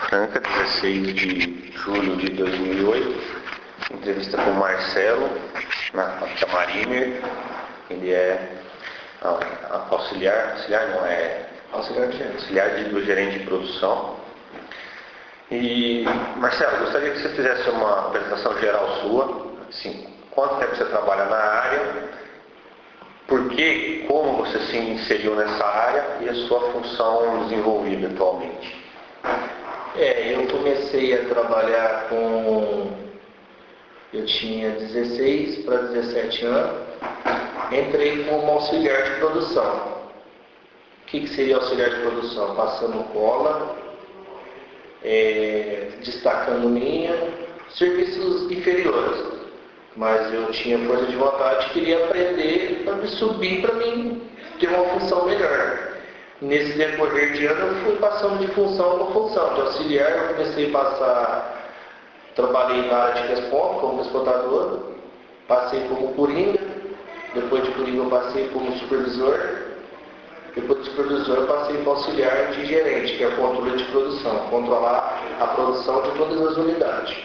Franca, 16 de julho de 2008. Entrevista com o Marcelo, na Mariner. Ele é auxiliar do gerente de produção. E, Marcelo, gostaria que você fizesse uma apresentação geral sua. Assim, quanto tempo você trabalha na área? Por que, como você se inseriu nessa área e a sua função desenvolvida atualmente? Eu comecei a trabalhar eu tinha 16 para 17 anos, entrei como auxiliar de produção. O que seria auxiliar de produção? Passando cola, destacando linha, serviços inferiores. Mas eu tinha força de vontade, queria aprender para me subir, para mim ter uma função melhor. Nesse decorrer de ano eu fui passando de função para função. De auxiliar eu comecei a trabalhei na área de responde como exportador, passei como coringa, depois de coringa eu passei como supervisor, depois de supervisor eu passei para auxiliar de gerente, que é o controle de produção, controlar a produção de todas as unidades.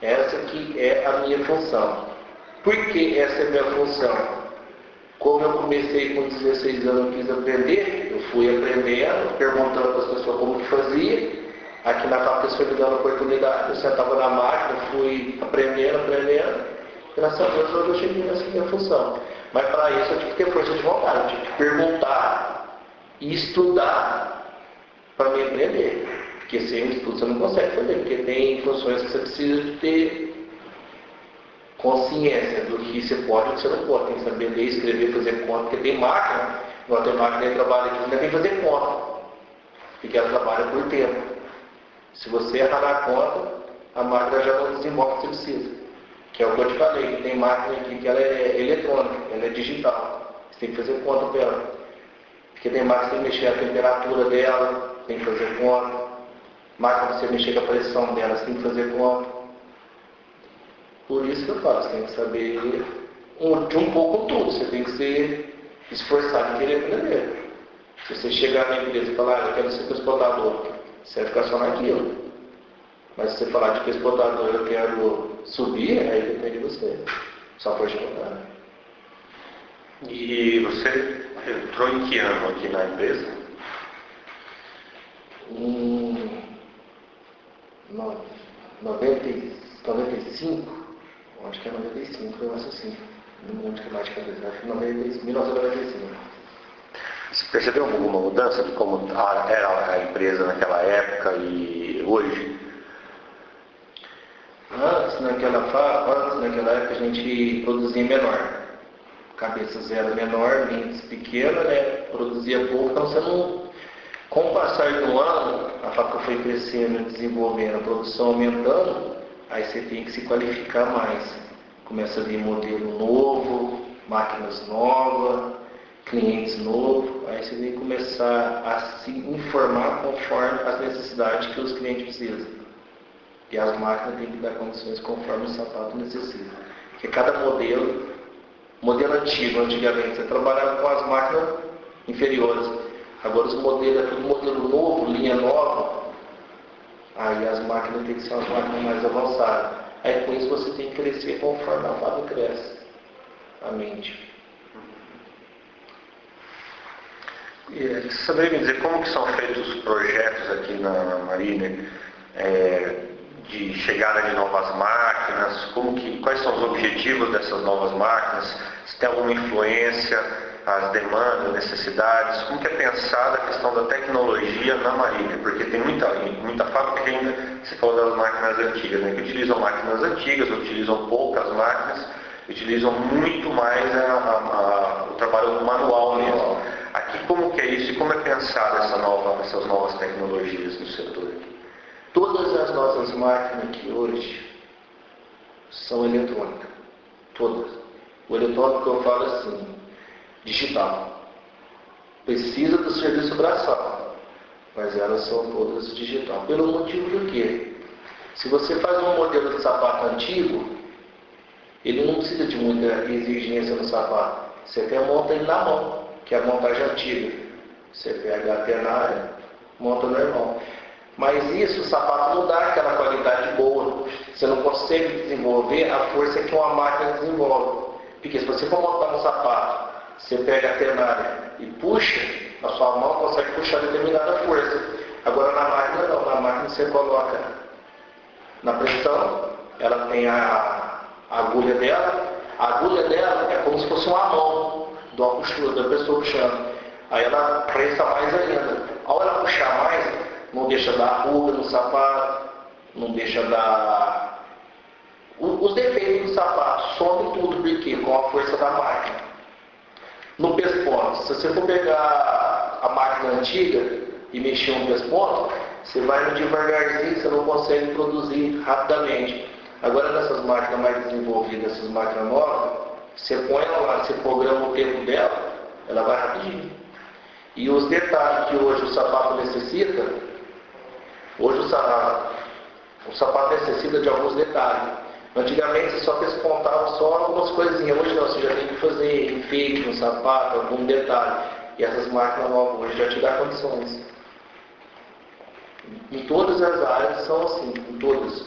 Essa que é a minha função. Por que essa é a minha função? Como eu comecei com 16 anos, eu quis aprender, eu fui aprendendo, perguntando para as pessoas como que fazia. Aqui na fábrica foi me dando oportunidade, eu sentava na máquina, fui aprendendo. Graças a Deus eu cheguei nessa minha função. Mas para isso eu tive que ter força de vontade, eu tive que perguntar e estudar para me aprender. Porque sem o estudo você não consegue fazer, porque tem funções que você precisa de ter consciência do que você pode e do que você não pode. Tem que saber ler, escrever, fazer conta, porque tem máquina, igual tem máquina que trabalha aqui, você tem que fazer conta, porque ela trabalha por tempo. Se você errar na conta, a máquina já não desenvolve o que você precisa. Que é o que eu te falei, tem máquina aqui que ela é eletrônica, ela é digital. Você tem que fazer conta para ela. Porque tem máquina que tem que mexer a temperatura dela, tem que fazer conta. Máquina você mexer com a pressão dela, você tem que fazer conta. Por isso que eu falo, você tem que saber de um pouco tudo, você tem que ser esforçado em querer aprender. Se você chegar na empresa e falar, eu quero ser transportador, você vai ficar só naquilo. Mas se você falar de transportador, eu quero subir, aí depende de você. Só pode contar. E você entrou em que ano aqui na empresa? 95, acho que é 95, eu acho assim. Não lembro que mais de cabeça, acho que 1995. Você percebeu alguma mudança de como era a empresa naquela época e hoje? Antes naquela época a gente produzia menor. Cabeças era menor, lentes pequenas, né? Produzia pouco, então você não... Com o passar do ano, a fábrica foi crescendo, desenvolvendo, a produção aumentando, aí você tem que se qualificar mais. Começa a vir modelo novo, máquinas novas, clientes novos, aí você tem que começar a se informar conforme as necessidades que os clientes precisam. E as máquinas têm que dar condições conforme o sapato necessita. Porque cada modelo antigo, antigamente, você trabalhava com as máquinas inferiores. Agora os modelos, é tudo modelo novo, linha nova. Aí as máquinas têm que ser umas máquinas mais avançadas. Aí com isso você tem que crescer conforme a fábrica cresce. A mente. E você saberia me dizer como que são feitos os projetos aqui na Mariner? De chegada de novas máquinas, quais são os objetivos dessas novas máquinas, se tem alguma influência, as demandas, necessidades, como que é pensada a questão da tecnologia na Mariner, porque tem muita fábrica que ainda, você falou das máquinas antigas, né, que utilizam máquinas antigas, utilizam poucas máquinas, utilizam muito mais o trabalho manual mesmo. Aqui como que é isso e como é pensada essas novas tecnologias no setor? Todas as nossas máquinas aqui hoje são eletrônicas. Todas. O eletrônico que eu falo assim, digital. Precisa do serviço braçal, mas elas são todas digital. Pelo motivo do quê? Se você faz um modelo de sapato antigo, ele não precisa de muita exigência no sapato. Você até monta ele na mão, que é a montagem antiga. Você pega a tenária, monta normal. Mas isso, o sapato não dá aquela qualidade boa. Você não consegue desenvolver a força que uma máquina desenvolve. Porque se você for montar um sapato, você pega a tenária e puxa, a sua mão consegue puxar determinada força. Agora na máquina não, na máquina você coloca na pressão, ela tem a agulha dela. A agulha dela é como se fosse uma mão de uma costura, da pessoa puxando. Aí ela pressa mais ainda. Ao ela puxar mais, não deixa dar ruga no sapato, não deixa dar... Os defeitos do sapato, some tudo, porque com a força da máquina. No pesponto, se você for pegar a máquina antiga e mexer um pesponto, você vai devagarzinho, você não consegue produzir rapidamente. Agora nessas máquinas mais desenvolvidas, essas máquinas novas, você põe ela lá, você programa o tempo dela, ela vai rapidinho. E os detalhes que hoje o sapato necessita, hoje o sapato necessita de alguns detalhes. Antigamente você só despontava só algumas coisinhas, hoje não, você já tem que fazer enfeite no sapato, algum detalhe. E essas máquinas novas hoje já te dão condições. Em todas as áreas são assim, em todas.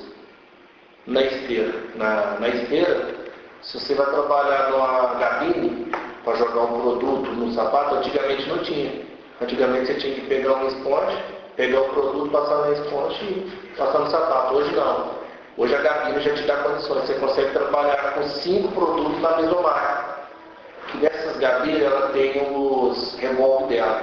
Na esteira. Na esteira, se você vai trabalhar numa gabine para jogar um produto no sapato, antigamente não tinha. Antigamente você tinha que pegar uma esponja, pegar o produto, passar na esponja e passar no sapato. Hoje não. Hoje a gabine já te dá condições. Você consegue trabalhar com 5 produtos na mesma máquina. Que nessas gabines ela tem os revólver dela.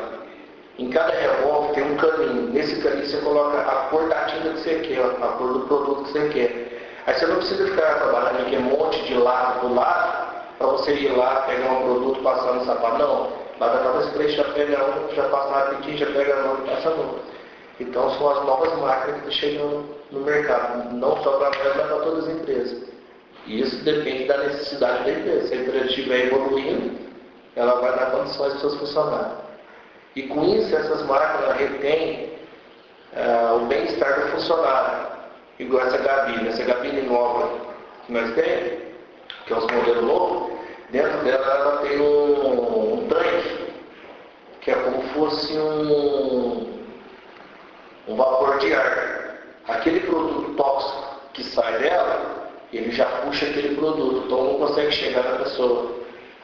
Em cada revólver tem um caninho. Nesse caninho você coloca a cor da tinta que você quer, a cor do produto que você quer. Aí você não precisa ficar trabalhando aqui um monte de lado do lado para você ir lá, pegar um produto, passar no sapato. Não. Lá da Nova Spray já pega um, já passa na rapidinho, já pega outro, passa no outro. Então são as novas máquinas que chegam no mercado. Não só para nós, mas para todas as empresas. E isso depende da necessidade da empresa. Se a empresa estiver evoluindo, ela vai dar condições para os seus funcionários. E com isso, essas máquinas retêm o bem-estar do funcionário. Igual essa gabine nova que nós temos, que é os modelos novos, dentro dela ela tem um tanque, que é como se fosse um vapor de ar. Aquele produto tóxico que sai dela, ele já puxa aquele produto, então não consegue chegar na pessoa.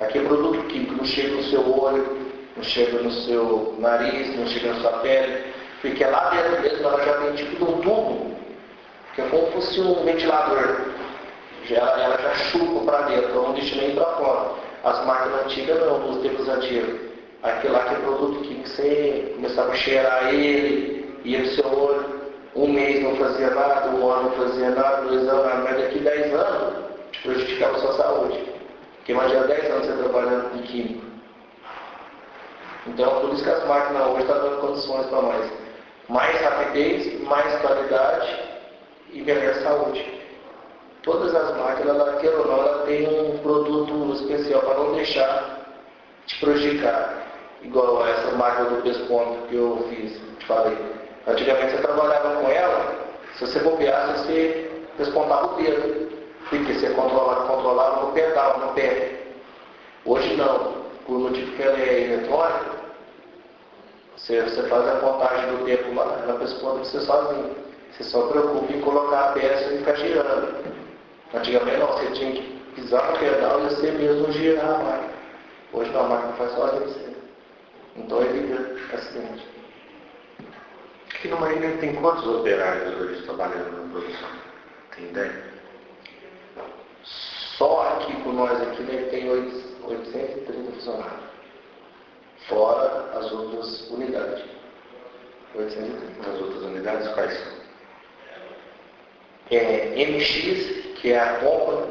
Aquele produto químico não chega no seu olho, não chega no seu nariz, não chega na sua pele, porque lá dentro mesmo ela já tem tipo de um tubo, que é como se fosse um ventilador. Ela já chupa para dentro, então não deixa nem para fora. As máquinas antigas não, dos tempos antigos. Aquele lá que é produto químico, você começava a cheirar ele, ia no seu olho, um mês não fazia nada, um ano não fazia nada, 2 anos, mas daqui 10 anos te prejudicava a sua saúde. Porque imagina 10 anos você trabalhando com químico. Então, por isso que as máquinas hoje estão dando condições para nós. Mais rapidez, mais qualidade e melhor saúde. Todas as máquinas, ela quer ou não, ela tem um produto especial para não deixar te prejudicar. Igual essa máquina do pesponto que eu fiz, te falei. Antigamente você trabalhava com ela, se você bobeasse, você despontava o dedo. Porque você controlava no pedal, no pé. Hoje não. Por motivo que ela é eletrônica, você faz a contagem do tempo lá, ela desponta você sozinho. Você só preocupa em colocar a peça e ficar girando. Antigamente não, você tinha que pisar no pedal e você mesmo girar a máquina. Hoje não, a máquina faz sozinho você. Então evita acidente. Aqui no Marília tem quantos operários hoje trabalhando na produção? Tem ideia? Só aqui com nós aqui, né, tem 830 funcionários. Fora as outras unidades. 830. As outras unidades quais são? MX, que é a compra,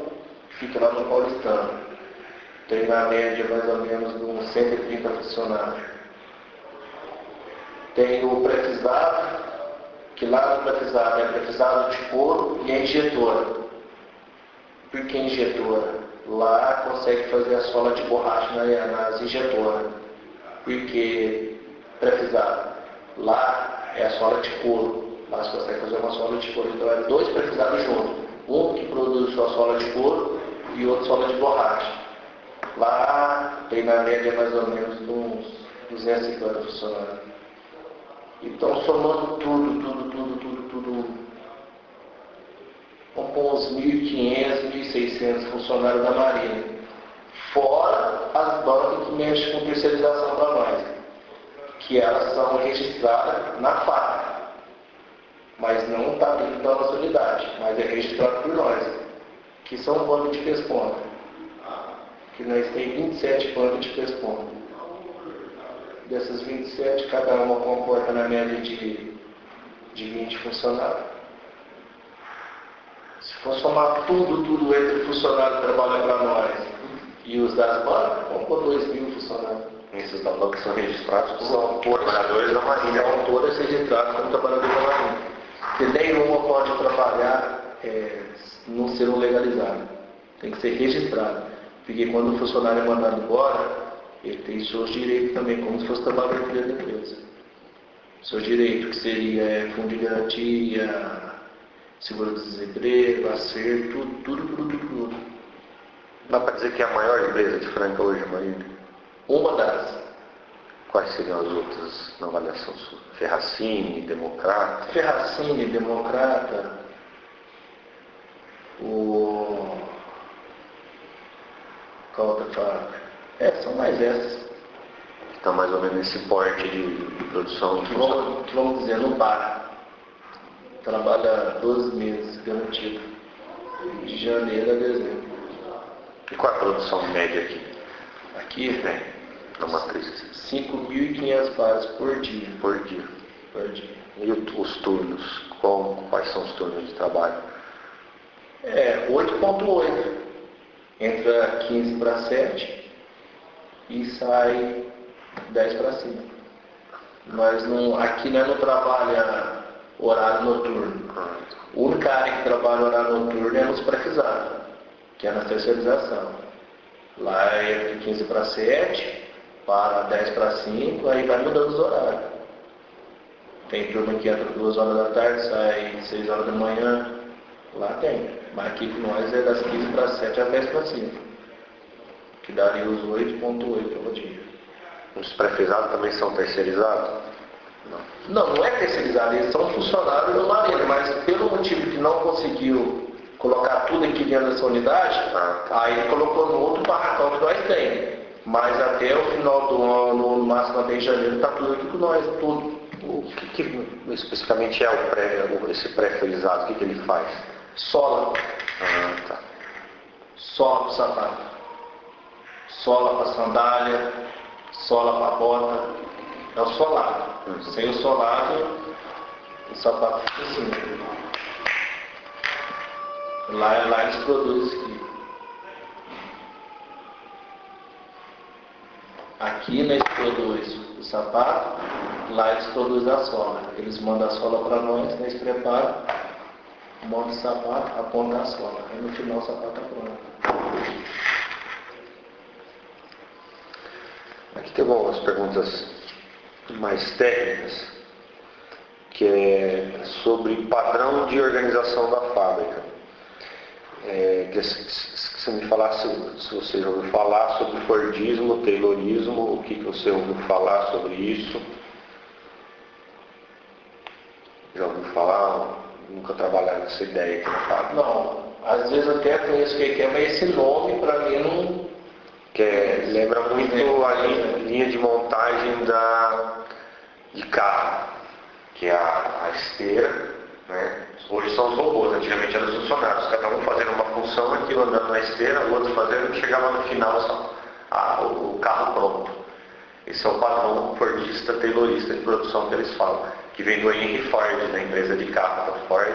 que fica lá no Paulistano. Tem na média mais ou menos de uns 130 funcionários. Tem o pré-frisado, que lá no pré-frisado é pré-frisado de couro e a injetora. Por que injetora? Lá consegue fazer a sola de borracha nas injetoras. Porque pré-frisado, lá é a sola de couro. Lá você consegue fazer uma sola de couro. Então é 2 pré-frisados juntos. Um que produz sua sola de couro e outro sola de borracha. Lá tem na média mais ou menos uns 250 funcionários. Então, somando tudo, vamos pôr uns 1.500, 1.600 funcionários da Marinha. Fora as bancas que mexem com terceirização para nós, que elas são registradas na fábrica, mas não está dentro da nossa unidade, mas é registrado por nós, que são bancos de pesponta, que nós temos 27 bancos de pesponta. Dessas 27, cada uma comporta na média de 20 funcionários. Se for somar tudo entre funcionários que trabalham para nós e os das bancas, vamos por 2.000 funcionários. Esses da banca são registrados como trabalhadores da Marinha. São todas registradas como trabalhadores da Marinha. Porque nenhuma pode trabalhar não sendo legalizada. Tem que ser registrado. Porque quando o funcionário é mandado embora, ele tem seus direitos também, como se fosse trabalhador da empresa. Seus direitos, que seria fundo de garantia, seguro-desemprego, acerto, tudo. Dá para dizer que é a maior empresa de Franca hoje, a Marinha? Uma das. Quais seriam as outras na avaliação sua? Ferracini, Democrata? Ferracini, Democrata, qual outra fábrica? São mais essas. Está mais ou menos nesse porte de produção. Que vamos dizer, não para. Trabalha 12 meses, garantido. De janeiro a dezembro. E qual é a produção média aqui? Aqui? Na matriz. 5.500 bases por dia. Por dia. E os turnos? Quais são os turnos de trabalho? 8.8. Entra 15 para 7 e sai 10 para 5. Aqui nós não trabalha horário noturno. O único área que trabalha horário noturno é nos pré-frisados, que é na terceirização. Lá é de 15 para 7, para 10 para 5, aí vai mudando os horários. Tem turma que entra 2 horas da tarde, sai 6 horas da manhã. Lá tem. Mas aqui com nós é das 15 para 7 às 10 para 5. Que daria os 8.8 pelo dia. Os pré-frisados também são terceirizados? Não é terceirizado, eles são funcionários do Marinha, mas pelo motivo que não conseguiu colocar tudo aqui dentro dessa unidade, aí ele colocou no outro barracão que nós temos. Mas até o final do ano, no máximo até em janeiro, está tudo aqui com nós, tudo. O que especificamente é esse pré-frisado? O que ele faz? Sola. Tá. Sola para o sapato. Sola para sandália. Sola para bota. É o solado. Sem o solado, o sapato fica assim. Lá eles produzem isso aqui. Aqui nós produzimos o sapato, lá eles produzem a sola. Eles mandam a sola para nós preparamos, monta o sapato, aponta a sola. Aí no final o sapato está pronto. Aqui tem algumas perguntas mais técnicas, que é sobre padrão de organização da fábrica. Que você me falasse, se você já ouviu falar sobre Fordismo, Taylorismo, o que você ouviu falar sobre isso? Já ouviu falar? Nunca trabalharam nessa ideia aqui na fábrica? Não, às vezes até conheço o que é, mas esse nome para mim não... lembra muito a linha de montagem de carro, que é a esteira, né? Hoje são os robôs, antigamente eram os funcionários, cada um fazendo uma função, aquilo andando na esteira, o outro fazendo, e chegava no final o carro pronto. Esse é o padrão fordista, taylorista de produção que eles falam, que vem do Henry Ford, da empresa de carro da Ford.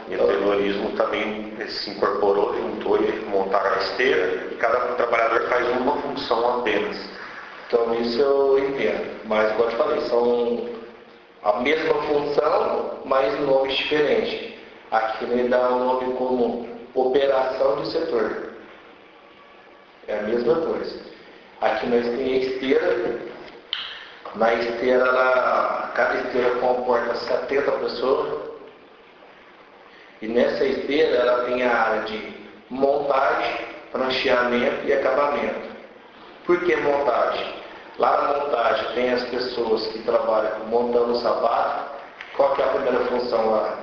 E o taylorismo também se incorporou, juntou e montaram a esteira, e cada trabalhador faz uma função apenas. Então isso eu entendo, mas como eu te falei, são a mesma função, mas nomes diferentes. Aqui ele dá um nome como operação de setor. É a mesma coisa. Aqui nós temos a esteira. Na esteira, cada esteira comporta 70 pessoas. E nessa esteira ela tem a área de montagem, prancheamento e acabamento. Por que montagem? Lá na montagem tem as pessoas que trabalham montando o sapato. Qual que é a primeira função lá?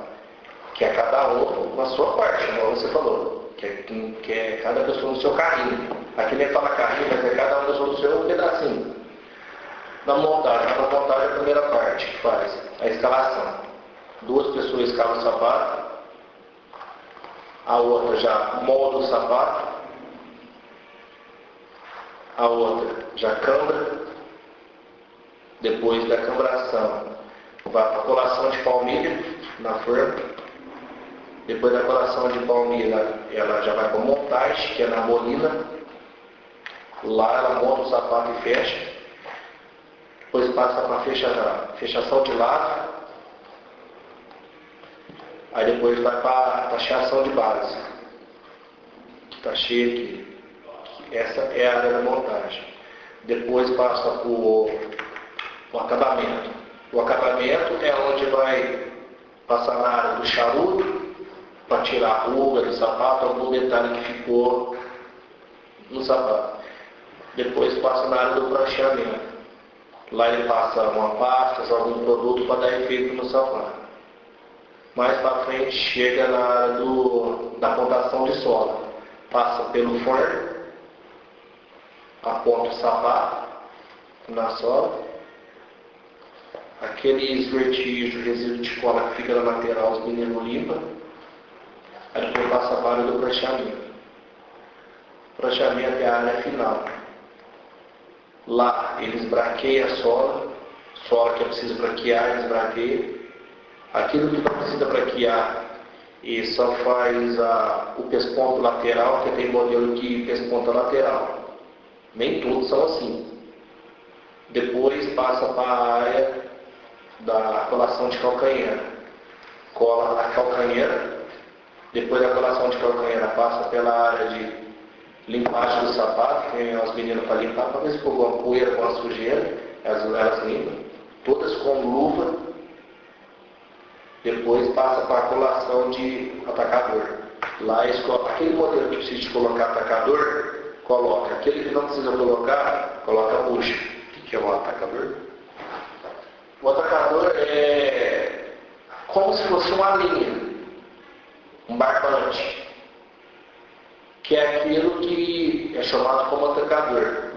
Que é cada um na sua parte, como você falou. Que é cada pessoa no seu carrinho. Aqui nem fala carrinho, mas é cada um no seu pedacinho. Na montagem a primeira parte que faz a escalação. 2 pessoas escalam o sapato, a outra já molda o sapato, a outra já cambra. Depois da cambração, vai para a colação de palmilha na forma. Depois da colação de palmilha, ela já vai para a montagem, que é na molina. Lá ela monta o sapato e fecha. Depois passa para a fechação de lado. Aí depois vai para a taxação de base. Que está cheio aqui. Essa é a área da montagem. Depois passa para o acabamento. O acabamento é onde vai passar na área do charuto, para tirar a ruga do sapato, algum detalhe que ficou no sapato. Depois passa na área do prancheamento. Lá ele passa uma pasta, algum produto para dar efeito no sapato. Mais para frente chega na área da pontação de sola. Passa pelo forno, aponta o sapato na sola. Aqueles vertigem, resíduo de cola que fica na lateral, os meninos limpam. Aí depois passa a área do prancheamento. O prancheamento é a área final. Lá eles braqueiam a sola que é preciso braquear, eles braqueiam. Aquilo que não precisa braquear, e só faz o pesponto lateral, que tem modelo que pesponta lateral. Nem todos são assim. Depois passa para a área da colação de calcanhar. Cola a calcanhar. Depois da colação de calcanhar passa pela área de limpagem do sapato, tem as meninas para limpar, para ver se ficou alguma poeira, alguma sujeira, elas limpam. Todas com luva. Depois passa para a colação de atacador. Lá eles colocam aquele modelo que precisa de colocar atacador, coloca. Aquele que não precisa colocar, coloca a bucha. O que é o atacador? O atacador é como se fosse uma linha, um barbante, que é aquilo que é chamado como atacador.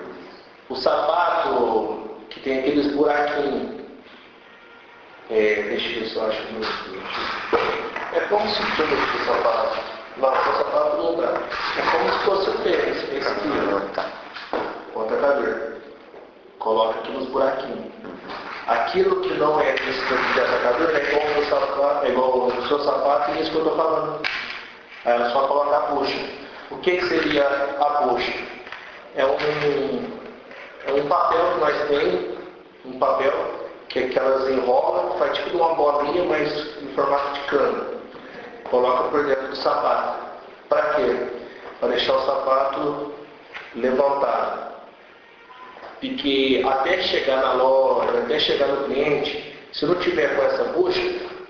O sapato que tem aqueles buraquinhos, deixa eu ver se eu acho que é como se fosse o sapato. Não, o sapato não dá. É como se fosse o tênis, esse aqui, o atacador. Coloca aqui nos buraquinhos. Aquilo que não é esse tipo de atacador é igual o seu sapato e isso que eu estou falando. Aí ela só coloca a bucha. O que seria a bucha? É um papel que nós temos, um papel que elas enrolam, faz tipo uma bolinha, mas em formato de cano. Coloca por dentro do sapato. Para quê? Para deixar o sapato levantado. Porque até chegar na loja, até chegar no cliente, se não tiver com essa bucha,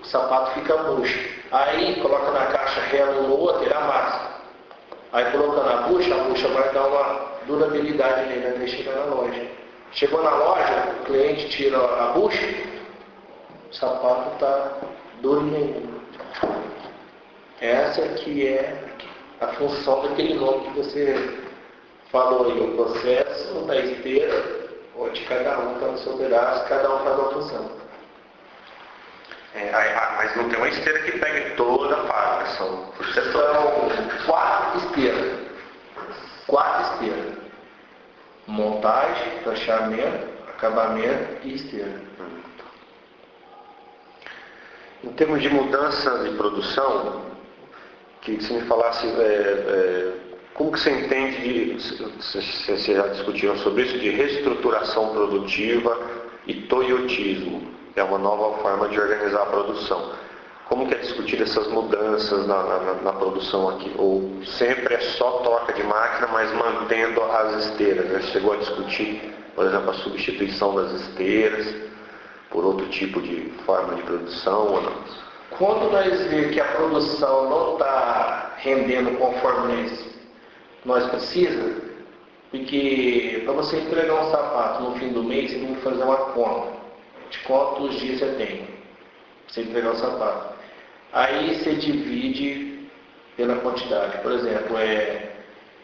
o sapato fica murcho. Aí coloca na caixa rela um no outro, ele amassa. Aí colocando a bucha vai dar uma durabilidade nele até chegar na loja. Chegou na loja, o cliente tira a bucha, o sapato está durinho. Essa que é a função daquele nome que você falou aí, o processo da esteira, onde cada um está no seu pedaço, cada um faz uma função. Mas não tem uma esteira que pegue toda a fábrica, são 4 esteiras. 4 esteiras. Montagem, fechamento, acabamento e esteira. Em termos de mudança de produção, que você me falasse como que você entende, vocês já discutiram sobre isso, de reestruturação produtiva e toyotismo, que é uma nova forma de organizar a produção. Como que é discutir essas mudanças na produção aqui? Ou sempre é só troca de máquina, mas mantendo as esteiras? Né? Chegou a discutir, por exemplo, a substituição das esteiras por outro tipo de forma de produção ou não? Quando nós vemos que a produção não está rendendo conforme nós precisamos, Porque para você entregar um sapato no fim do mês, você tem que fazer uma conta de quantos dias você tem para você entregar o sapato. Aí você divide pela quantidade. Por exemplo,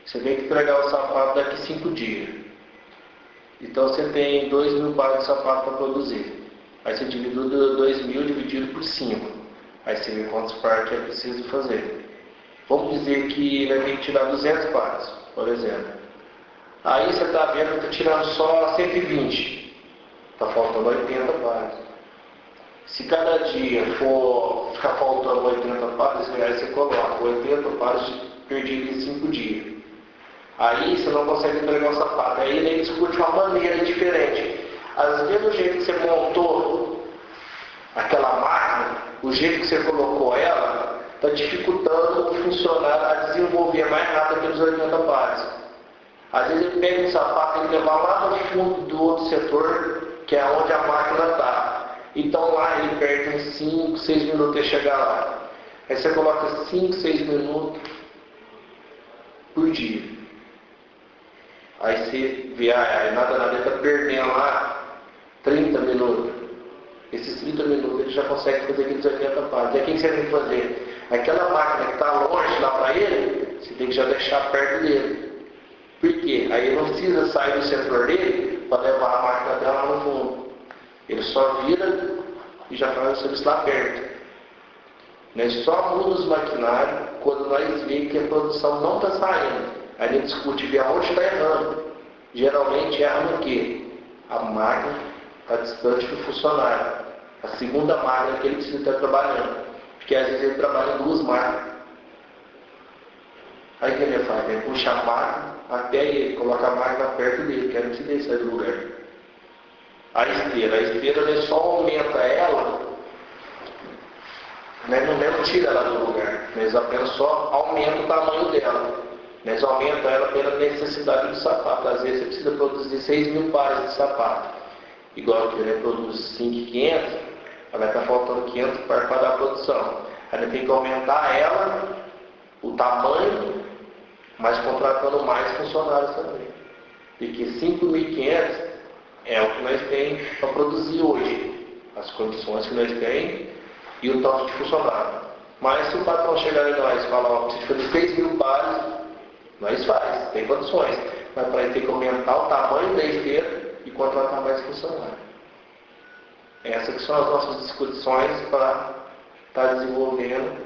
você tem que entregar o sapato daqui 5 dias. Então você tem 2.000 pares de sapato para produzir. Aí você divide 2.000 dividido por 5. Aí você vê quantos pares que é preciso fazer. Vamos dizer que vai ter que tirar 200 pares, por exemplo. Aí você está vendo que está tirando só 120. Está faltando 80 pares. Se cada dia for ficar faltando 80 pares, aí você coloca 80 pares perdidos em 5 dias. Aí você não consegue entregar o sapato. Aí ele discute uma maneira diferente. Às vezes o jeito que você montou aquela máquina, o jeito que você colocou ela, está dificultando o funcionário a desenvolver mais rápido aqueles 80 pares. Às vezes ele pega um sapato e leva lá no fundo do outro setor, que é onde a máquina está. Então lá ele perde uns 5, 6 minutos até chegar lá. Aí você coloca 5, 6 minutos por dia. Aí você vê, aí nada, ele está perdendo lá 30 minutos. Esses 30 minutos ele já consegue fazer aqueles 80 pares. E aí o que você tem que fazer? Aquela máquina que está longe lá para ele, você tem que já deixar perto dele. Por quê? Aí ele não precisa sair do setor dele para levar a máquina dela lá no fundo. Ele só vira e já faz o serviço lá perto. Nós só muda os maquinários quando nós vemos que a produção não está saindo. Aí a gente discute ver aonde está errando. Geralmente erra no quê? A máquina está distante do funcionário. A segunda máquina que ele precisa estar trabalhando. Porque às vezes ele trabalha em 2 máquinas. Aí o que ele faz? Ele puxa a máquina até ele, coloca a máquina perto dele, que ele não precisa sair do lugar. A esteira ele só aumenta ela, né? Não tira ela do lugar, mas apenas só aumenta o tamanho dela. Mas aumenta ela pela necessidade do sapato. Às vezes você precisa produzir 6.000 pares de sapato. Igual que ele produz 5.500, vai estar faltando 500 pares para dar a produção. Aí ele tem que aumentar ela, o tamanho, mas contratando mais funcionários também. Porque 5.500 é o que nós temos para produzir hoje. As condições que nós temos e o tanto de funcionário. Mas se o patrão chegar em nós e falar, ó, preciso fazer 6.000 pares, nós faz, tem condições. Mas para ele ter que aumentar o tamanho da esteira e contratar mais funcionários. Essas que são as nossas discussões para estar desenvolvendo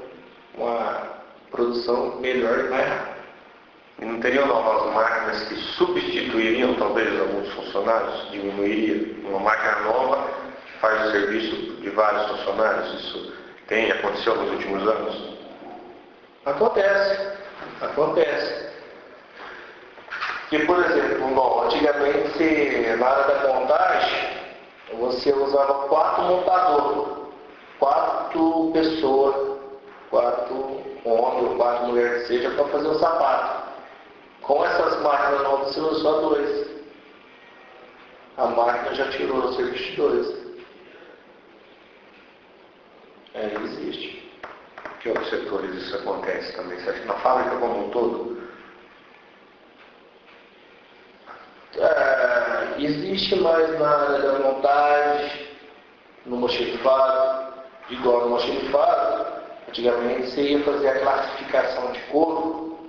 uma produção melhor e mais rápida. E não teriam novas máquinas que substituiriam talvez alguns funcionários? Diminuiria? Uma máquina nova faz o serviço de vários funcionários? Isso aconteceu nos últimos anos? Acontece. Porque, por exemplo, antigamente na área da montagem, você usava 4 montadores, 4 pessoas, 4 homens ou 4 mulheres que seja, para fazer o sapato. Com essas máquinas novas você usa só 2. A máquina já tirou o serviço de 2. Existe. Que outros setores isso acontece também? Você acha que na fábrica como um todo? Existe mais na área da montagem, no mochilifado, igual no mochilifado. Antigamente você ia fazer a classificação de couro,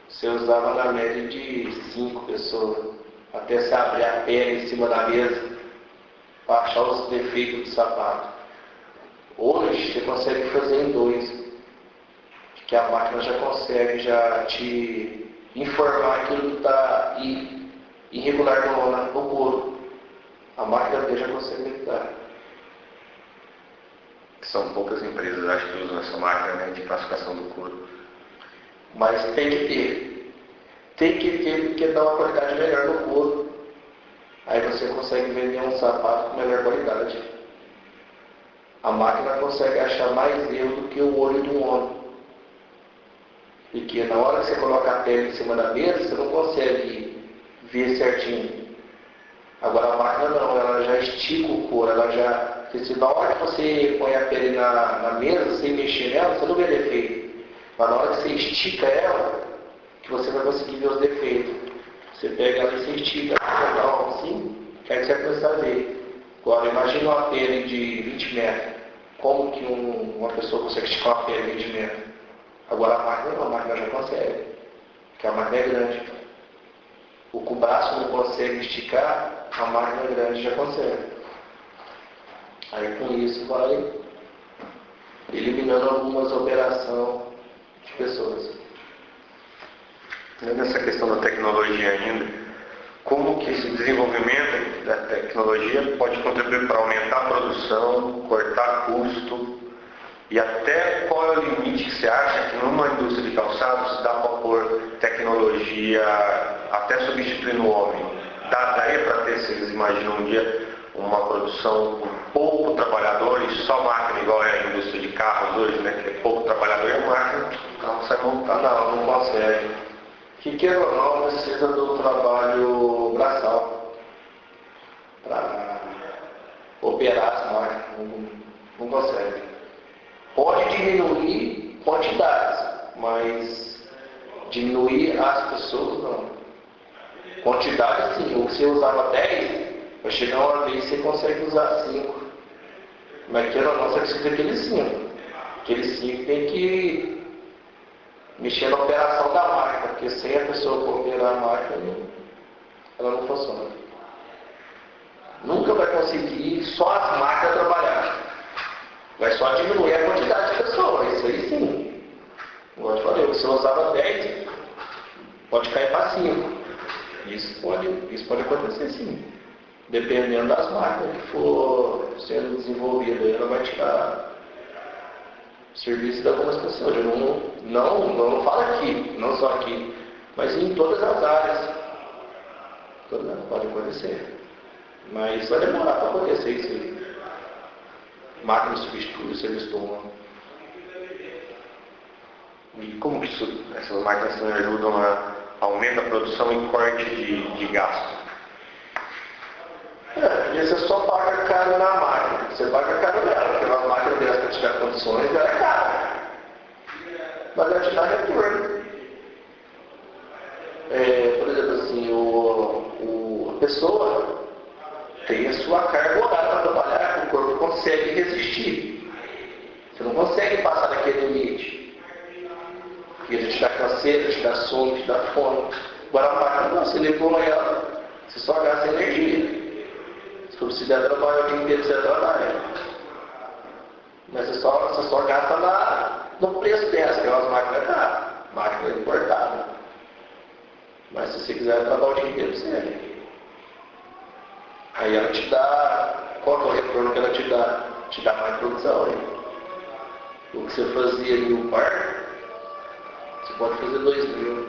você usava na média de 5 pessoas, até se abrir a pele em cima da mesa para achar os defeitos do sapato. Hoje você consegue fazer em 2, que a máquina já consegue te informar aquilo que está irregular no couro. A máquina dele já consegue detectar. São poucas empresas, acho que usam essa máquina, né, de classificação do couro. Mas tem que ter. Tem que ter porque dá uma qualidade melhor no couro. Aí você consegue vender um sapato com melhor qualidade. A máquina consegue achar mais erro do que o olho do homem. Porque na hora que você coloca a pele em cima da mesa, você não consegue ver certinho. Agora a máquina não, ela já estica o couro, porque na hora que você põe a pele na mesa, sem mexer nela, você não vê defeito. Mas na hora que você estica ela, que você vai conseguir ver os defeitos. Você pega ela e você estica, não, assim, que aí você vai começar a ver. Agora, imagina uma pele de 20 metros. Como que uma pessoa consegue esticar uma pele de 20 metros? Agora a máquina não, a máquina já consegue, porque a máquina é grande. O que o braço não consegue esticar, a máquina grande já consegue. Aí com isso vai eliminando algumas operações de pessoas. Nessa questão da tecnologia ainda, como que esse desenvolvimento da tecnologia pode contribuir para aumentar a produção, cortar custo e até qual é o limite que você acha que numa indústria de calçados dá para pôr tecnologia até substituindo o homem? Daria para ter, se eles imaginam um dia, uma produção com pouco trabalhador e só máquina, igual é a indústria de carros hoje, né? Que é pouco trabalhador e a máquina, o carro sai montado. Não consegue. Que queira ou não, precisa do trabalho braçal para operar as máquinas. Não consegue. Pode diminuir quantidades, mas diminuir as pessoas não. Quantidade sim, o que você usava 10, vai chegar uma vez que você consegue usar 5. Mas queira ou não, você precisa daqueles 5. Aqueles 5 tem que mexer na operação da máquina, porque sem a pessoa operar a máquina, ela não funciona. Nunca vai conseguir só as máquinas trabalhar. Vai só diminuir a quantidade de pessoas, isso aí sim. Como eu te falei, você usava 10, pode cair para 5. Isso pode acontecer sim. Dependendo das máquinas que for sendo desenvolvida, ela vai tirar serviço de algumas pessoas. Eu não falo aqui, não só aqui, mas em todas as áreas. Pode acontecer. Mas vai demorar para acontecer isso aí. Máquina substitui o serviço do humano. E como que essas máquinas também ajudam a aumentar a produção e corte de gasto? Porque você só paga caro na máquina. Você paga caro nela, porque uma máquina dessa para tirar condições, ela é cara. Mas ela te dá retorno. Por exemplo, assim, a pessoa tem a sua carga horária para trabalhar, que o corpo consegue resistir. Você não consegue passar daquele limite. Porque ele te dá canseira, te dá sono, te dá fome. Agora a máquina não, você ligou ela, você só gasta energia. Se for precisar trabalhar o dia inteiro, você trabalha. Mas você só gasta no preço dessa, que é umas máquinas caras, máquina importada. Mas se você quiser trabalhar o dia inteiro, você. Aí ela te dá, qual que é o retorno que ela te dá? Te dá mais produção. Hein? O que você fazia em um par, você pode fazer 2.000.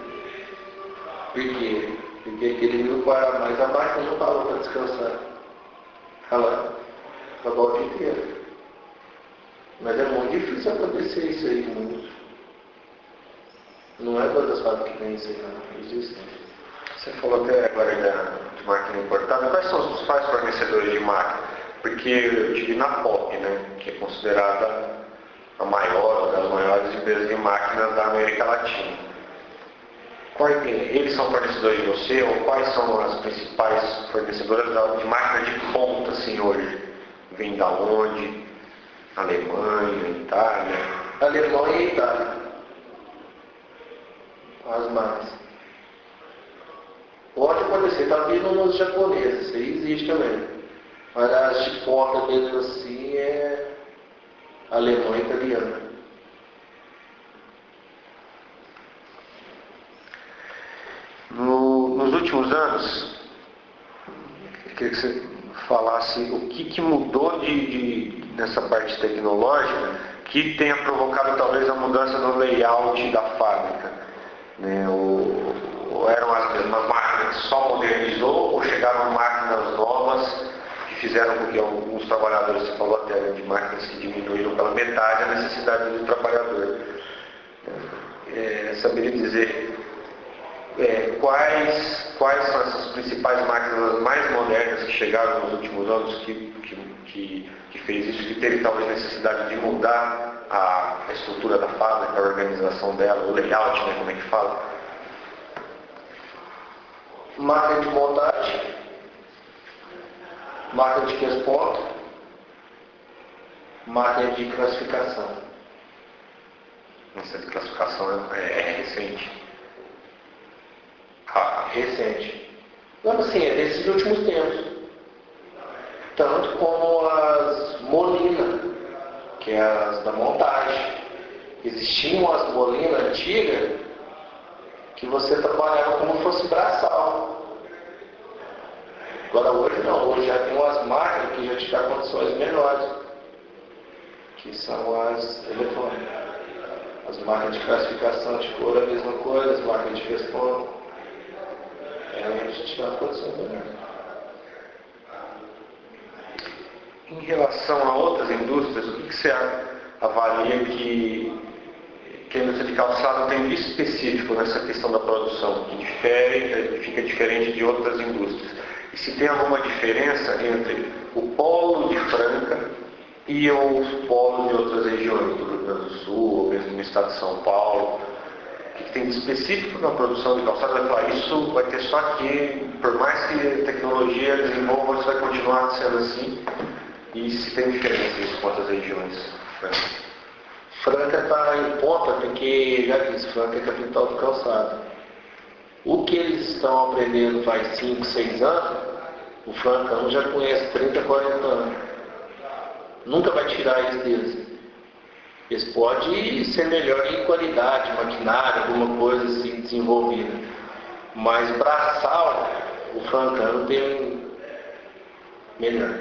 Por quê? Porque aquele 1.000 par a mais, a máquina não parou para descansar. Ela trabalha o dia inteiro. Mas é muito difícil acontecer isso aí muito. Não é todas as fábricas que tem isso aí, não existe. Você falou até agora de máquina importada. Quais são os principais fornecedores de máquina? Porque eu tive na POP, né, que é considerada a maior, uma das maiores empresas de máquinas da América Latina. Eles são fornecedores de você, ou quais são as principais fornecedoras de máquinas de ponta assim, hoje? Vem da onde? Alemanha, Itália? Alemanha e Itália. As máquinas. Pode acontecer, está vindo nos japoneses, isso aí existe também. Mas as de ponta deles assim é alemã e italiana. Nos últimos anos, eu queria que você falasse o que mudou nessa parte tecnológica que tenha provocado talvez a mudança no layout da fábrica. Né? Ou eram as mesmas máquinas que só modernizou, ou chegaram máquinas novas que fizeram com que alguns trabalhadores, você falou até, de máquinas que diminuíram pela metade a necessidade do trabalhador. Saberia dizer quais são essas principais máquinas mais modernas que chegaram nos últimos anos que fez isso, que teve talvez necessidade de mudar a estrutura da fábrica, a organização dela, o layout, né, como é que fala? máquina de montagem, máquina de responde, máquina de classificação. Essa de classificação é recente. Recente. Não, assim, é desses últimos tempos. Tanto como as molinas, que é as da montagem. Existiam as molinas antigas que você trabalhava como fosse braçal. Agora hoje não, hoje já tem umas máquinas que já te dão condições melhores, que são as eletrônicas. As máquinas de classificação de cor é a mesma coisa, as máquinas de resposta. A gente dá condições melhores. Em relação a outras indústrias, o que você avalia que a indústria de calçado tem de específico nessa questão da produção, que fica diferente de outras indústrias? E se tem alguma diferença entre o polo de Franca e os polos de outras regiões, do Rio Grande do Sul, ou mesmo no estado de São Paulo? O que tem de específico na produção de calçado? Vai falar, isso vai ter só aqui, por mais que a tecnologia desenvolva, isso vai continuar sendo assim? E se tem diferença isso com outras regiões? Franca está em ponta porque, já disse, Franca é a capital do calçado. O que eles estão aprendendo faz 5, 6 anos, o francano já conhece 30, 40 anos. Nunca vai tirar isso deles. Eles podem ser melhor em qualidade, maquinário, alguma coisa assim desenvolvida. Mas braçal, o francano tem melhor.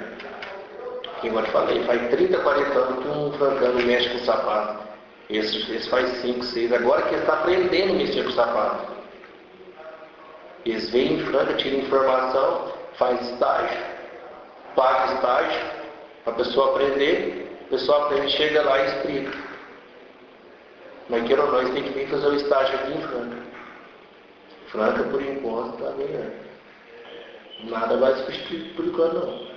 Como eu te falei, faz 30, 40 anos que um francano mexe com sapato. Esse faz 5, 6. Agora que ele está aprendendo a mexer com sapato. Eles vêm em Franca, tiram informação, faz estágio, paga estágio, para a pessoa aprender, a pessoa aprende, chega lá e explica. Mas queira ou não, eles têm que vir fazer o estágio aqui em Franca. Franca, por enquanto, está melhor. Nada vai substituir por enquanto, não.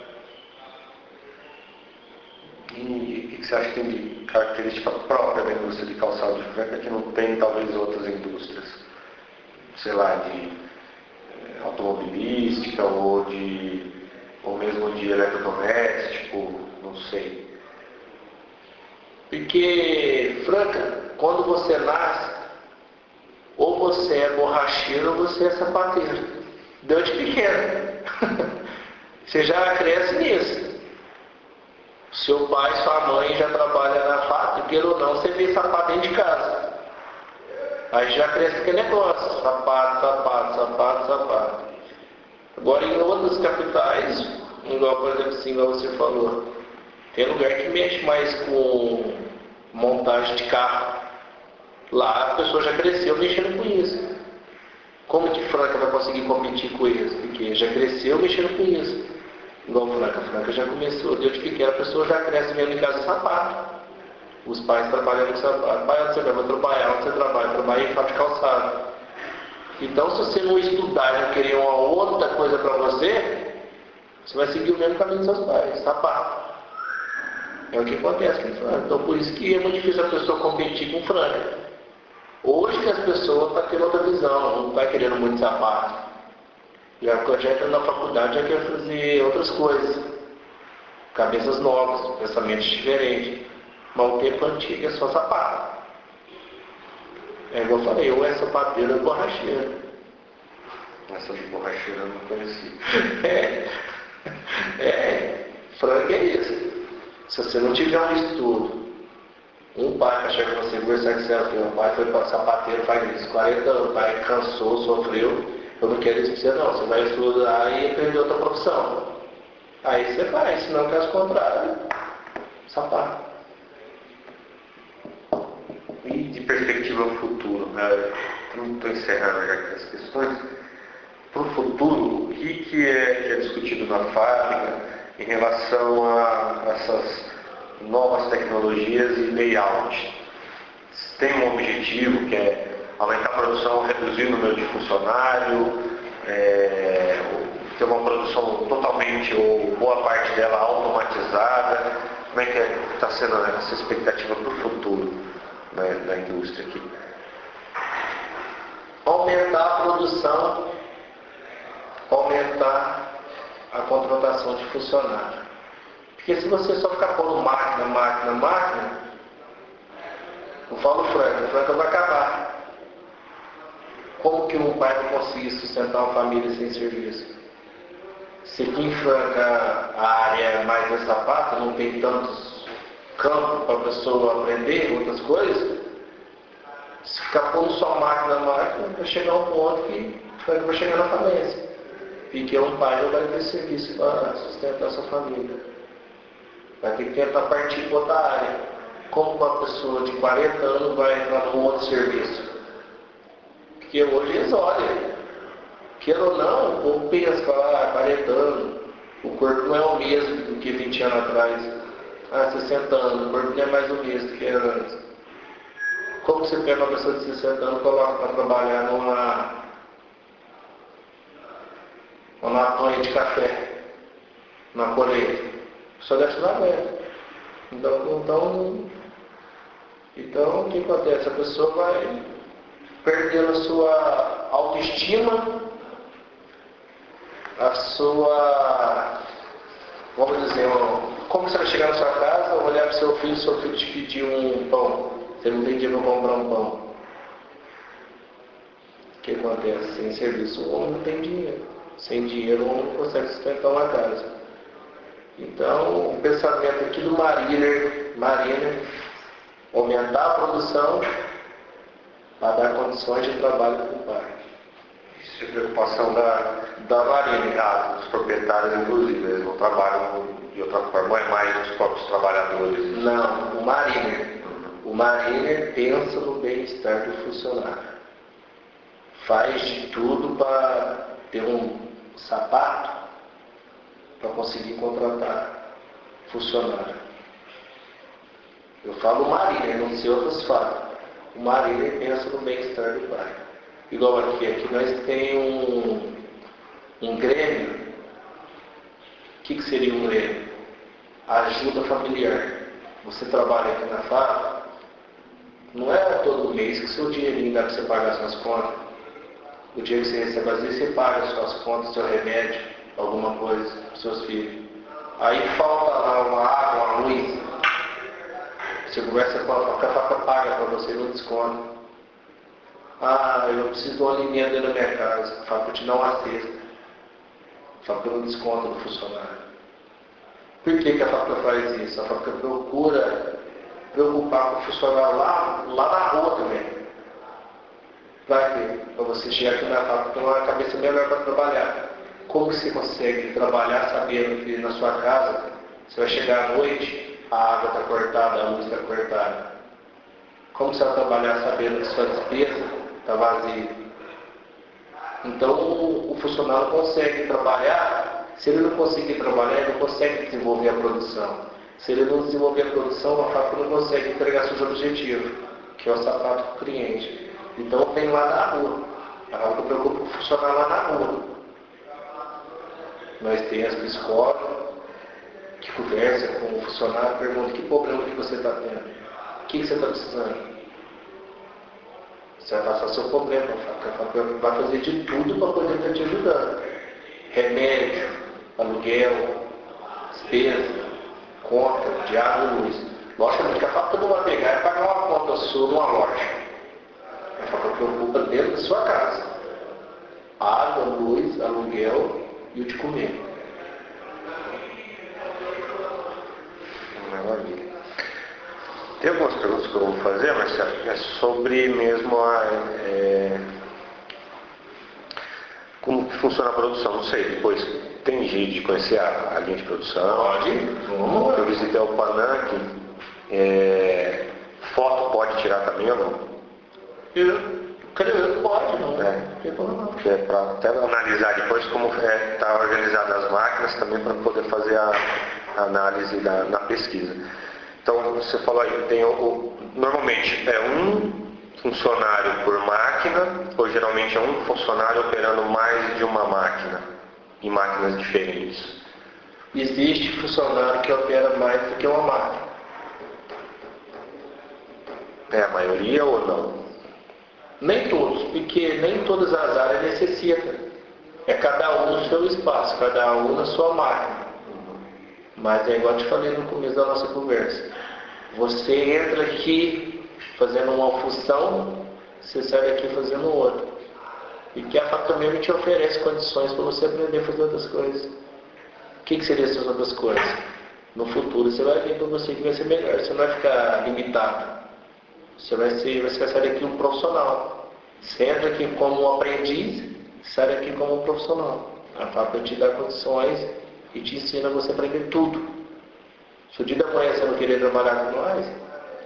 E o que você acha que tem de característica própria da indústria de calçado de Franca que não tem talvez outras indústrias? Sei lá, de automobilística ou mesmo de eletrodoméstico, não sei. Porque, Franca, quando você nasce, ou você é borracheiro ou você é sapateiro. Deu de pequeno. Você já cresce nisso. Seu pai, sua mãe já trabalha na fábrica, queira ou não, você vê sapato dentro de casa. Aí já cresce aquele negócio, sapato. Agora em outras capitais, igual por exemplo assim, igual você falou, tem lugar que mexe mais com montagem de carro. Lá a pessoa já cresceu mexendo com isso. Como que Franca vai conseguir competir com eles? Porque já cresceu mexendo com isso. Igual Franca já começou, desde pequena a pessoa já cresce mesmo em casa de sapato. Os pais trabalhando com sapato. Pai, onde você vai? Vou trabalhar. Onde você trabalha? Trabalha em fábrica de calçado. Então, se você não estudar e não querer uma outra coisa para você, você vai seguir o mesmo caminho dos seus pais, sapato. É o que acontece com Franca. Então, por isso que é muito difícil a pessoa competir com Franca. Hoje que as pessoas estão tendo outra visão, não está querendo muito sapato. Já entra na faculdade, já quer fazer outras coisas. Cabeças novas, pensamentos diferentes. Mas o tempo antigo é só sapato. É igual eu falei, ou é sapateiro ou é borracheiro. Essa de borracheiro eu não conheci. Franca é isso. Se você não tiver um estudo, um pai para chegar com você conversar com você, meu pai foi para sapateiro faz isso, 40 anos, o pai cansou, sofreu, eu não quero isso para você não, você vai estudar e aprender outra profissão. Aí você vai, senão caso contrário, sapato. E de perspectiva ao futuro, né? Estou encerrando já aqui as questões. Para o futuro, o que é discutido na fábrica em relação a essas novas tecnologias e layout? Tem um objetivo que é aumentar a produção, reduzir o número de funcionário, ter uma produção totalmente ou boa parte dela automatizada. Como é que está sendo essa expectativa para o futuro, né, da indústria aqui? Aumentar a produção aumentar a contratação de funcionário. Porque se você só ficar pondo máquina, eu falo o frango vai acabar. Como que um pai não consegue sustentar uma família sem serviço? Se aqui em Franca a área é mais de sapato, não tem tantos campos para a pessoa aprender outras coisas, se ficar pondo só máquina, vai chegar um ponto que Franca vai chegar na falência. Porque um pai não vai ter serviço para sustentar sua família. Vai ter que tentar partir para outra área. Como uma pessoa de 40 anos vai entrar num outro serviço? Porque hoje eles olham. Queira ou não, o povo pensa, 40 anos, o corpo não é o mesmo do que 20 anos atrás. 60 anos, o corpo não é mais o mesmo do que era antes. Como você pega uma pessoa de 60 anos e coloca para trabalhar numa tonha de café, na colheita? Só desce na aguenta. Então, o que acontece? A pessoa vai perdendo a sua autoestima, a sua, vamos dizer, como você vai chegar na sua casa, olhar para o seu filho te pedir um pão, você não tem dinheiro para comprar um pão. O que acontece? Sem serviço o homem não tem dinheiro. Sem dinheiro o homem não consegue sustentar uma casa. Então, o pensamento aqui do Mariner, aumentar a produção para dar condições de trabalho para o pai. Isso é preocupação da Mariner, dos proprietários, inclusive. Eles não trabalham de outra forma, é mais dos próprios trabalhadores. Não, o Mariner pensa no bem-estar do funcionário. Faz de tudo para ter um sapato para conseguir contratar funcionário. Eu falo Mariner, não sei outras falam. O Mariner pensa no bem-estar do pai. Igual aqui nós temos um grêmio. O que seria um grêmio? Ajuda familiar. Você trabalha aqui na fábrica, não é todo mês que seu dinheirinho dá para você pagar suas contas. O dia que você recebe, às vezes você paga suas contas, seu remédio, alguma coisa para os seus filhos. Aí falta lá uma água, uma luz. Você conversa com a faca, paga para você no desconto. Eu preciso de um alimento dentro da minha casa. A faca te dá uma cesta. Só pelo desconto do funcionário. Por que a faca faz isso? A faca procura preocupar com o funcionário lá na rua também. Para quê? Para você chegar aqui na fábrica com uma cabeça melhor para trabalhar. Como você consegue trabalhar sabendo que na sua casa você vai chegar à noite, a água está cortada, a luz está cortada? Como você vai trabalhar sabendo que sua despesa está vazia? Então o funcionário consegue trabalhar. Se ele não conseguir trabalhar, ele não consegue desenvolver a produção. Se ele não desenvolver a produção, a fábrica não consegue entregar seus objetivos, que é o sapato do cliente. Então vem lá na rua. A fábrica preocupa com o funcionário lá na rua. Nós temos psicólogos que conversa com o funcionário, pergunta que problema que você está tendo, o que você está precisando. Você vai passar seu problema, a fábrica vai fazer de tudo para poder estar te ajudando. Remédio, aluguel, despesa, conta de água e luz. Logicamente que a fábrica não vai pegar e pagar uma conta sua numa loja. A fábrica preocupa dentro da sua casa. Água, luz, aluguel e o de comer. Maravilha. Tem algumas perguntas que eu vou fazer, mas é sobre mesmo como que funciona a produção. Não sei, depois tem jeito de conhecer a linha de produção. Pode. Vamos. Eu visitei o Panam, foto pode tirar também ou não? Eu creio que pode, não. Que é para até analisar depois como está organizada as máquinas, também para poder fazer a análise na pesquisa. Então, você falou aí, normalmente é um funcionário por máquina, ou geralmente é um funcionário operando mais de uma máquina, em máquinas diferentes? Existe funcionário que opera mais do que uma máquina. É a maioria ou não? Nem todos, porque nem todas as áreas necessitam. É cada um no seu espaço, cada um na sua máquina. Mas é igual eu te falei no começo da nossa conversa. Você entra aqui fazendo uma função, você sai daqui fazendo outra. E que a fábrica mesmo te oferece condições para você aprender a fazer outras coisas. O que seriam essas outras coisas? No futuro você vai ver para você que vai ser melhor. Você não vai ficar limitado. Você vai sair daqui um profissional. Você entra aqui como um aprendiz, sai daqui como um profissional. A fábrica te dá condições e te ensina você a aprender tudo. Se o dia da manhã você não querer trabalhar com nós,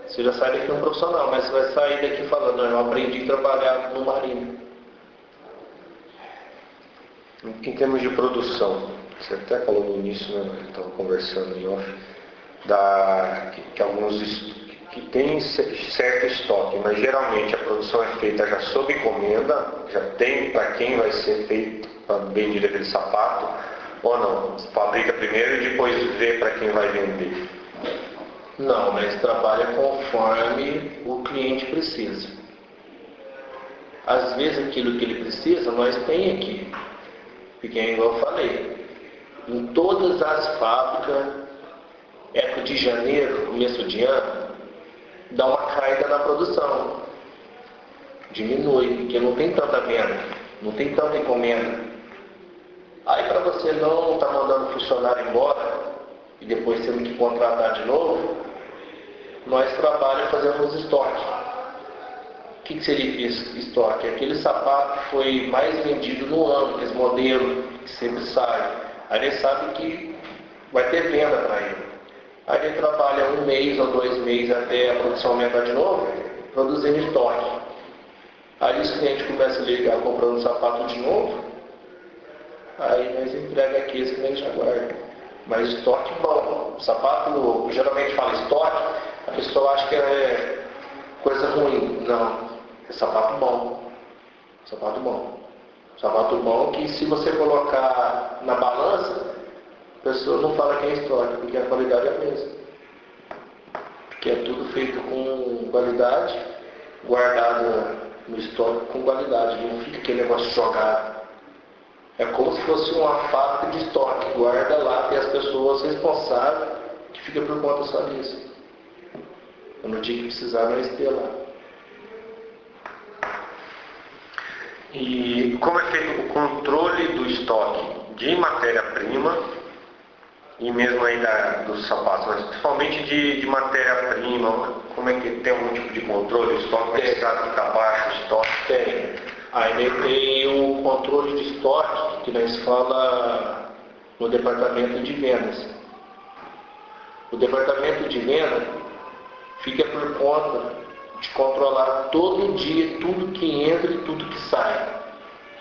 você já sai daqui um profissional, mas você vai sair daqui falando, não, eu aprendi a trabalhar no marino. Em termos de produção, você até falou no início, né? Eu estava conversando em off, que alguns que tem certo estoque, mas geralmente a produção é feita já sob encomenda, já tem para quem vai ser feito para vender aquele sapato, ou não? Fabrica primeiro e depois vê para quem vai vender? Não, mas trabalha conforme o cliente precisa. Às vezes aquilo que ele precisa, nós tem aqui. Porque é igual eu falei, em todas as fábricas, época de janeiro, começo de ano, dá uma caída na produção. Diminui, porque não tem tanta venda, não tem tanta encomenda. Aí para você não estar mandando funcionário embora e depois tendo que contratar de novo, nós trabalhamos fazendo os estoques. O que seria esse estoque? Aquele sapato que foi mais vendido no ano, esse modelo que sempre sai. Aí ele sabe que vai ter venda para ele. Aí ele trabalha 1 mês ou 2 meses até a produção aumentar de novo, produzindo estoque. Aí os clientes começam a ligar comprando sapato de novo, aí nós entrega aqui esse cliente aguarda. Mas estoque bom. O sapato, geralmente fala estoque, a pessoa acha que é coisa ruim. Não. É sapato bom. Sapato bom. Sapato bom que se você colocar na balança, a pessoa não fala que é estoque, porque a qualidade é a mesma. Porque é tudo feito com qualidade, guardado no estoque com qualidade. Não fica aquele negócio jogado. É como se fosse uma fábrica de estoque. Guarda lá, tem as pessoas responsáveis que ficam por conta só disso. No dia que precisar, nós ter lá. E como é feito o controle do estoque de matéria-prima e mesmo aí dos sapatos, mas principalmente de matéria-prima? Como é que tem algum tipo de controle? O estoque vai ficar baixo, o estoque? Tem. Aí tem o controle de estoque, que nós fala no departamento de vendas. O departamento de venda fica por conta de controlar todo dia tudo que entra e tudo que sai.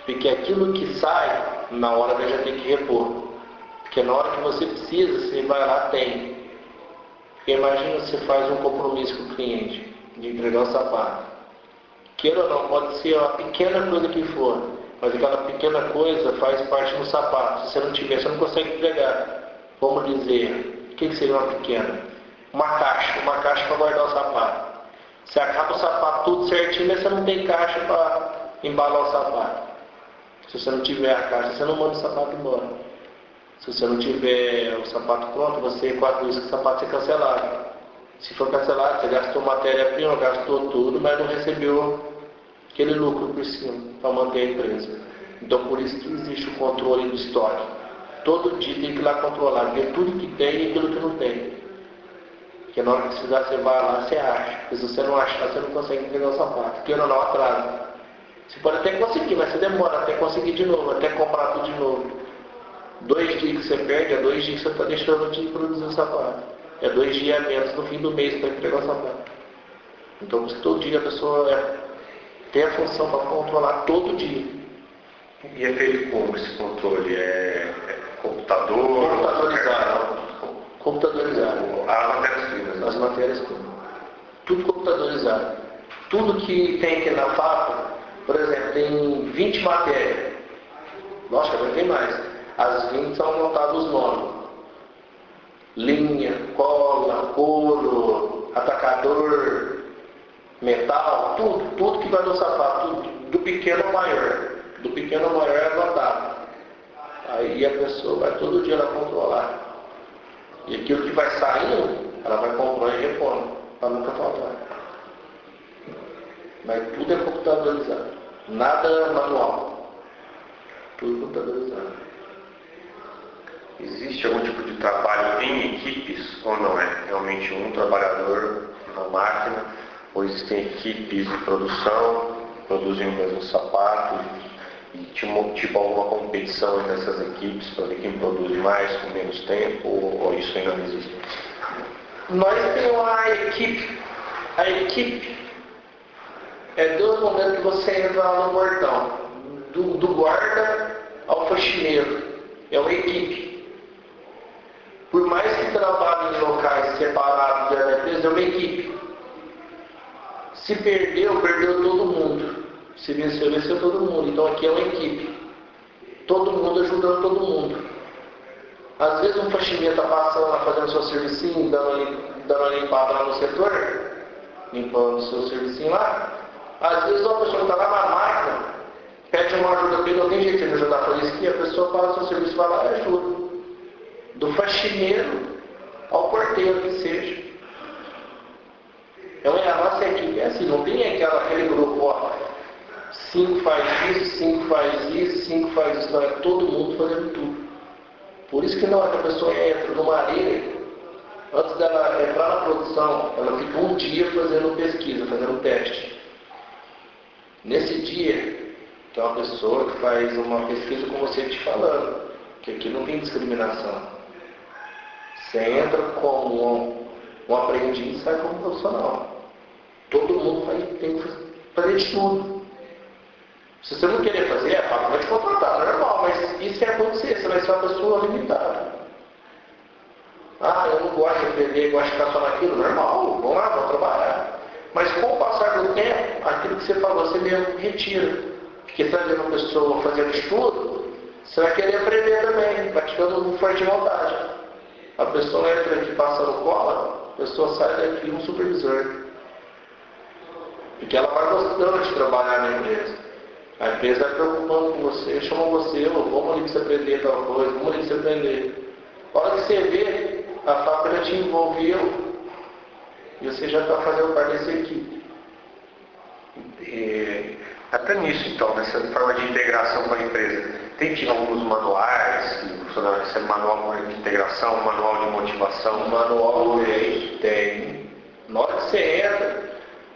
Porque aquilo que sai, na hora nós já tem que repor. Porque na hora que você precisa, você vai lá, tem. Porque imagina você faz um compromisso com o cliente de entregar um sapato. Queira ou não, pode ser uma pequena coisa que for, mas aquela pequena coisa faz parte do sapato. Se você não tiver, você não consegue entregar. Vamos dizer, o que seria uma pequena? Uma caixa para guardar o sapato. Você acaba o sapato tudo certinho, mas você não tem caixa para embalar o sapato. Se você não tiver a caixa, você não manda o sapato embora. Se você não tiver o sapato pronto, você corre o risco do sapato ser cancelado. Se for cancelado, você gastou matéria-prima, gastou tudo, mas não recebeu aquele lucro por cima para manter a empresa. Então por isso que existe o controle do estoque. Todo dia tem que ir lá controlar, ver tudo que tem e aquilo que não tem. Porque na hora que precisar, você vai lá, você acha. Porque se você não achar, você não consegue entregar o sapato. Porque não atrasa. Você pode até conseguir, mas você demora até conseguir de novo, até comprar tudo de novo. 2 dias que você perde, é 2 dias que você está deixando de produzir o sapato. É 2 dias a menos no fim do mês para entregar o sapato. Então, todo dia a pessoa tem a função para controlar todo dia. E é feito como esse controle? É computador? Computadorizado. As matérias-primas. Tudo computadorizado. Tudo que tem aqui na fábrica, por exemplo, tem 20 matérias. Lógico, agora tem mais. As 20 são montados os nomes. Linha, cola, couro, atacador, metal, tudo que vai no sapato, tudo, do pequeno ao maior. Do pequeno ao maior é anotado. Aí a pessoa vai todo dia lá controlar. E aquilo que vai saindo, ela vai comprando e repondo, para nunca faltar. Mas tudo é computadorizado. Nada manual. Tudo computadorizado. Existe algum tipo de trabalho em equipes ou não é? Realmente um trabalhador na máquina, ou existem equipes de produção, produzem o mesmo sapato e tipo alguma competição entre essas equipes para ver quem produz mais com menos tempo, ou isso ainda não existe? Nós temos a equipe. A equipe é do momento que você entra lá no portão, do guarda ao faxineiro. É uma equipe. Por mais que trabalhe em locais separados da empresa, é uma equipe. Se perdeu, perdeu todo mundo. Se venceu, venceu todo mundo. Então aqui é uma equipe. Todo mundo ajudando todo mundo. Às vezes um faxineiro está passando lá, fazendo seu servicinho, dando uma limpada lá no setor, limpando o seu servicinho lá. Às vezes uma pessoa está lá na máquina, pede uma ajuda porque não tem jeito de ajudar a fazer isso aqui, a pessoa faz o seu serviço, vai lá e ajuda. Do faxineiro ao porteiro que seja. Então a nossa equipe é assim, não tem aquele grupo, ó, 5 faz isso, 5 faz isso, 5 faz isso, não, é todo mundo fazendo tudo. Por isso que na hora que a pessoa entra numa areia, antes dela entrar na produção, ela fica um dia fazendo pesquisa, fazendo teste. Nesse dia, tem uma pessoa que faz uma pesquisa com você te falando, que aqui não tem discriminação. Você entra como um aprendiz e sai como profissional. Todo mundo tem que fazer de tudo. Se você não querer fazer, a fábrica vai te contratar, normal, mas isso vai acontecer, você vai ser uma pessoa limitada. Ah, eu não gosto de aprender, gosto de ficar só naquilo, normal, vamos lá, vamos trabalhar. Mas com o passar do tempo, aquilo que você falou, você mesmo retira. Porque você está vendo uma pessoa fazendo estudo, você vai querer aprender também, vai ficando com forte vontade. A pessoa entra aqui passando cola, a pessoa sai daqui um supervisor. Porque ela vai gostando de trabalhar na empresa. A empresa vai preocupando com você, chama você, vamos ali para você aprender tal coisa, vamos ali para você aprender. A hora que você vê, a fábrica te envolveu e você já está fazendo parte dessa equipe. Até nisso, então, nessa forma de integração com a empresa, tem alguns manuais, esse manual de integração, manual de motivação? Manual tem. Na hora que você entra,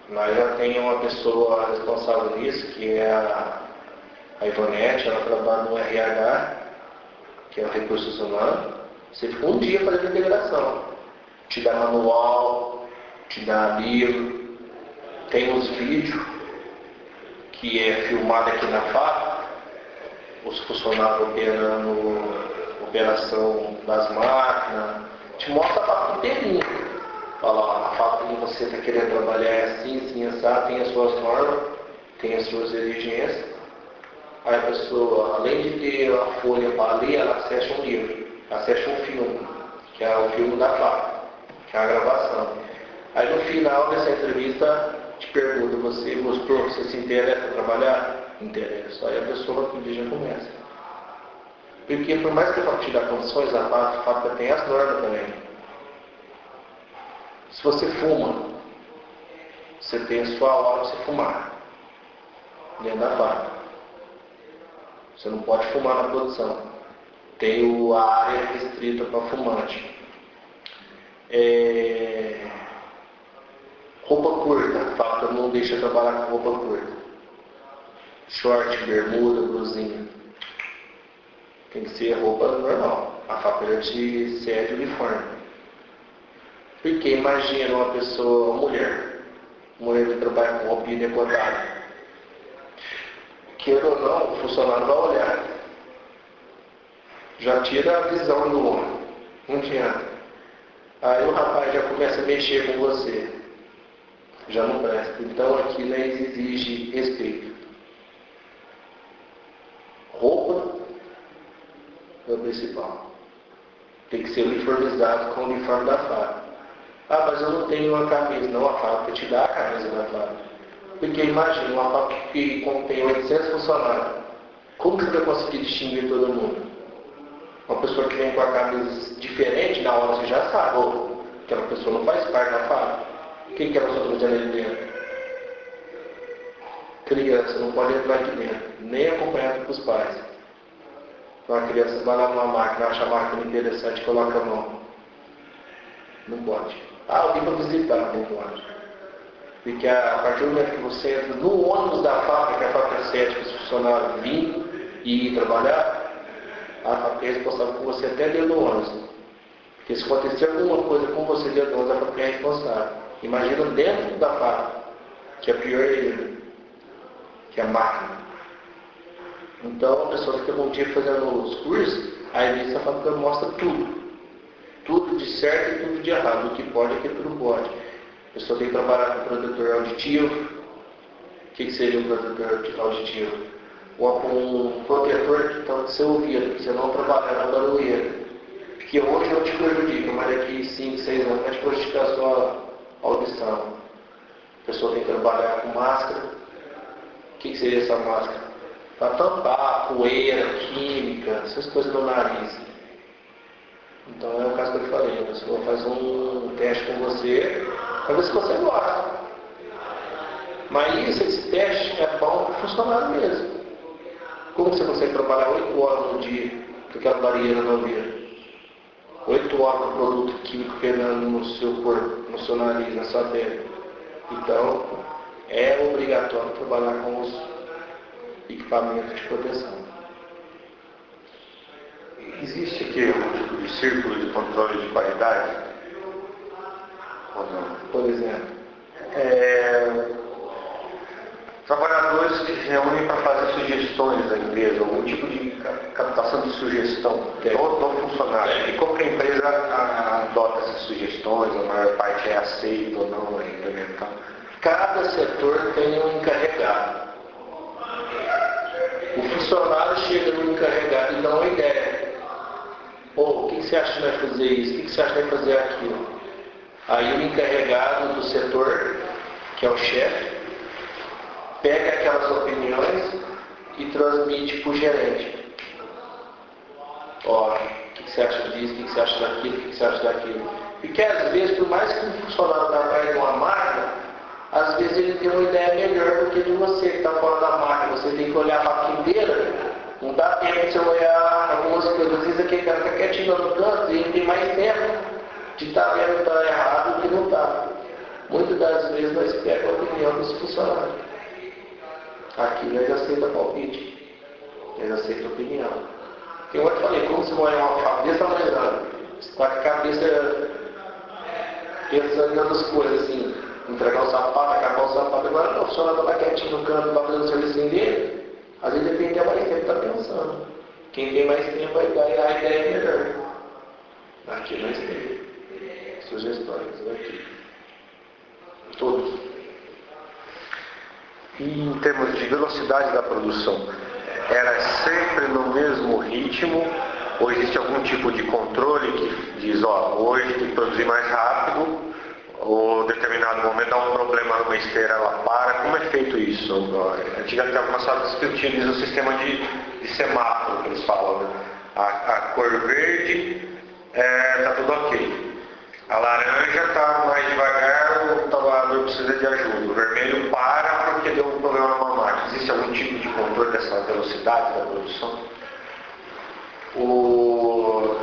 nós já tem uma pessoa responsável nisso, que é a Ivonete, ela trabalha no RH, que é o Recursos Humanos. Você fica um dia fazendo integração. Te dá manual, te dá livro, tem os vídeos, que é filmado aqui na fábrica, os funcionários operando operação das máquinas, te mostra a fábrica inteirinha. Fala, ó, a fábrica que você está querendo trabalhar é assim, assim, assim, tem as suas normas, tem as suas exigências. Aí a pessoa, além de ter a folha para ler, ela acessa um livro, acessa um filme, que é o filme da fábrica, que é a gravação. Aí no final dessa entrevista, te pergunta, você se interessa em trabalhar? Interessa. Aí a pessoa já começa. Porque por mais que a fábrica te dê condições, a fábrica tem as normas também. Se você fuma, você tem a sua hora para você fumar. Dentro da fábrica. Você não pode fumar na produção. Tem a área restrita para fumante. Roupa curta, a fábrica não deixa trabalhar com roupa curta. Short, bermuda, blusinha. Tem que ser roupa normal. A fábrica te cede uniforme. Porque imagina uma pessoa, uma mulher que trabalha com roupinha decotada. Queira ou não, o funcionário vai olhar. Já tira a visão do homem. Não adianta. Aí o rapaz já começa a mexer com você. Já não presta. Então aqui exige respeito. Roupa é o principal. Tem que ser uniformizado com o uniforme da fábrica. Ah, mas eu não tenho uma camisa. Não, a fábrica te dá a camisa da fábrica. Porque imagina, uma fábrica que contém 800 funcionários. Como que você vai conseguir distinguir todo mundo? Uma pessoa que vem com a camisa diferente, na hora você já sabe, ou aquela pessoa não faz parte da fábrica. O que ela está fazendo ali dentro? Criança não pode entrar aqui dentro, nem acompanhado pelos pais. Então a criança vai lá numa máquina, acha a máquina interessante e coloca a mão. Não pode. Ah, alguém para visitar, não pode. Porque a partir do momento que você entra no ônibus da fábrica, que a fábrica sede, que os funcionários virem e ir trabalhar, a fábrica é responsável por você até dentro do ônibus. Porque se acontecer alguma coisa com você dentro do ônibus, a fábrica é responsável. Imagina dentro da fábrica, que é pior ainda, que é a máquina. Então a pessoa fica bom dia fazendo os cursos, aí nisso a fábrica mostra tudo. Tudo de certo e tudo de errado, o que pode e o que não pode. A pessoa tem que trabalhar com protetor auditivo. O que seria um protetor auditivo? Um protetor que está no seu ouvido, para você não trabalhar na barulheira. Porque hoje não te prejudica, mas daqui 5, 6 anos vai te prejudicar a sua audição. A pessoa tem que trabalhar com máscara. O que seria essa máscara? Para tampar poeira, química, essas coisas do nariz. Então é o caso que eu falei, a pessoa faz um teste com você, para ver se você gosta. Mas esse teste é bom para funcionar mesmo. Como você consegue trabalhar 8 horas no dia com aquela barreira no ouvido? 8 horas com produto químico queimando no seu corpo, no seu nariz, na sua pele. Então, é obrigatório trabalhar com os equipamentos de proteção. Existe aqui um tipo de círculo de controle de qualidade? Ou não? Por exemplo, trabalhadores que se reúnem para fazer sugestões da empresa, algum tipo de captação de sugestão do funcionário. E como que a empresa adota essas sugestões, a maior parte é aceita ou não é implementada? cada setor tem um encarregado. O funcionário chega no encarregado e dá uma ideia. O que você acha que vai fazer isso? O que você acha que vai fazer aquilo? Aí o encarregado do setor, que é o chefe, pega aquelas opiniões e transmite para o gerente. O que você acha disso? O que você acha daquilo? O que você acha daquilo? Porque às vezes, por mais que um funcionário trabalhe numa máquina, às vezes ele tem uma ideia melhor do que de você que está fora da máquina. Você tem que olhar a máquina inteira. Não dá tempo de você olhar algumas coisas. Às vezes aquele cara está quietinho no canto e ele tem mais tempo de estar vendo que está errado do que não está. Muitas das vezes nós pegamos a opinião dos funcionários. Aqui nós aceitamos palpite. Nós aceitamos opinião. Eu te falei, como você vai uma cabeça analisando? Você está com a cabeça pensando em outras coisas, assim, entregar o sapato, acabar o sapato. Agora não, o funcionário está quietinho no canto, está fazendo o serviço dele. Às vezes ele tem que ter mais tempo, está pensando. Quem tem mais tempo vai dar a ideia melhor. Aqui nós temos sugestões, aqui. Todos. E em termos de velocidade da produção, era sempre no mesmo ritmo? Ou existe algum tipo de controle que diz, hoje tem que produzir mais rápido, ou em determinado momento dá um problema numa esteira, ela para? Como é feito isso? Antigamente algumas fábricas que utilizam o sistema de semáforo, que eles falam, né? A cor verde está tudo ok. A laranja está mais devagar, o trabalhador precisa de ajuda. O vermelho para porque deu um problema numa máquina. Existe algum tipo de controle dessa velocidade da produção? O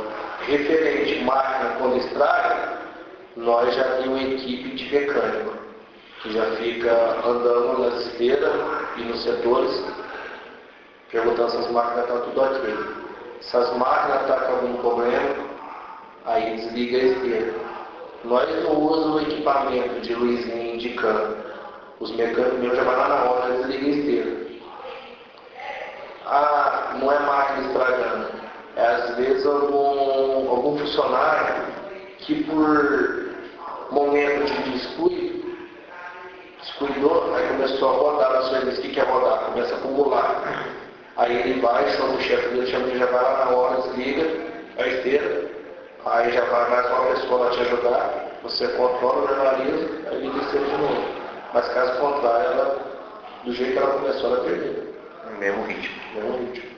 referente máquina quando estraga, nós já temos uma equipe de mecânico que já fica andando nas esteiras e nos setores perguntando se as máquinas estão tudo ok. Se as máquinas estão com algum problema, aí desliga a esteira. Nós não usamos o equipamento de luzinha indicando. Os mecânicos meus já vão lá na hora e desligam a esteira. Não é máquina estragando. É às vezes algum funcionário que por momento de descuidou, aí começou a rodar na sua vez. O que é rodar? Começa a acumular. Aí ele vai, chama o chefe dele, chama ele, já vai lá na hora, desliga a esteira. Aí já vai mais uma pessoa lá te ajudar, você controla, normaliza, aí liga a esteira de novo. Mas caso contrário, ela, do jeito que ela começou, ela termina. No mesmo ritmo. No mesmo ritmo.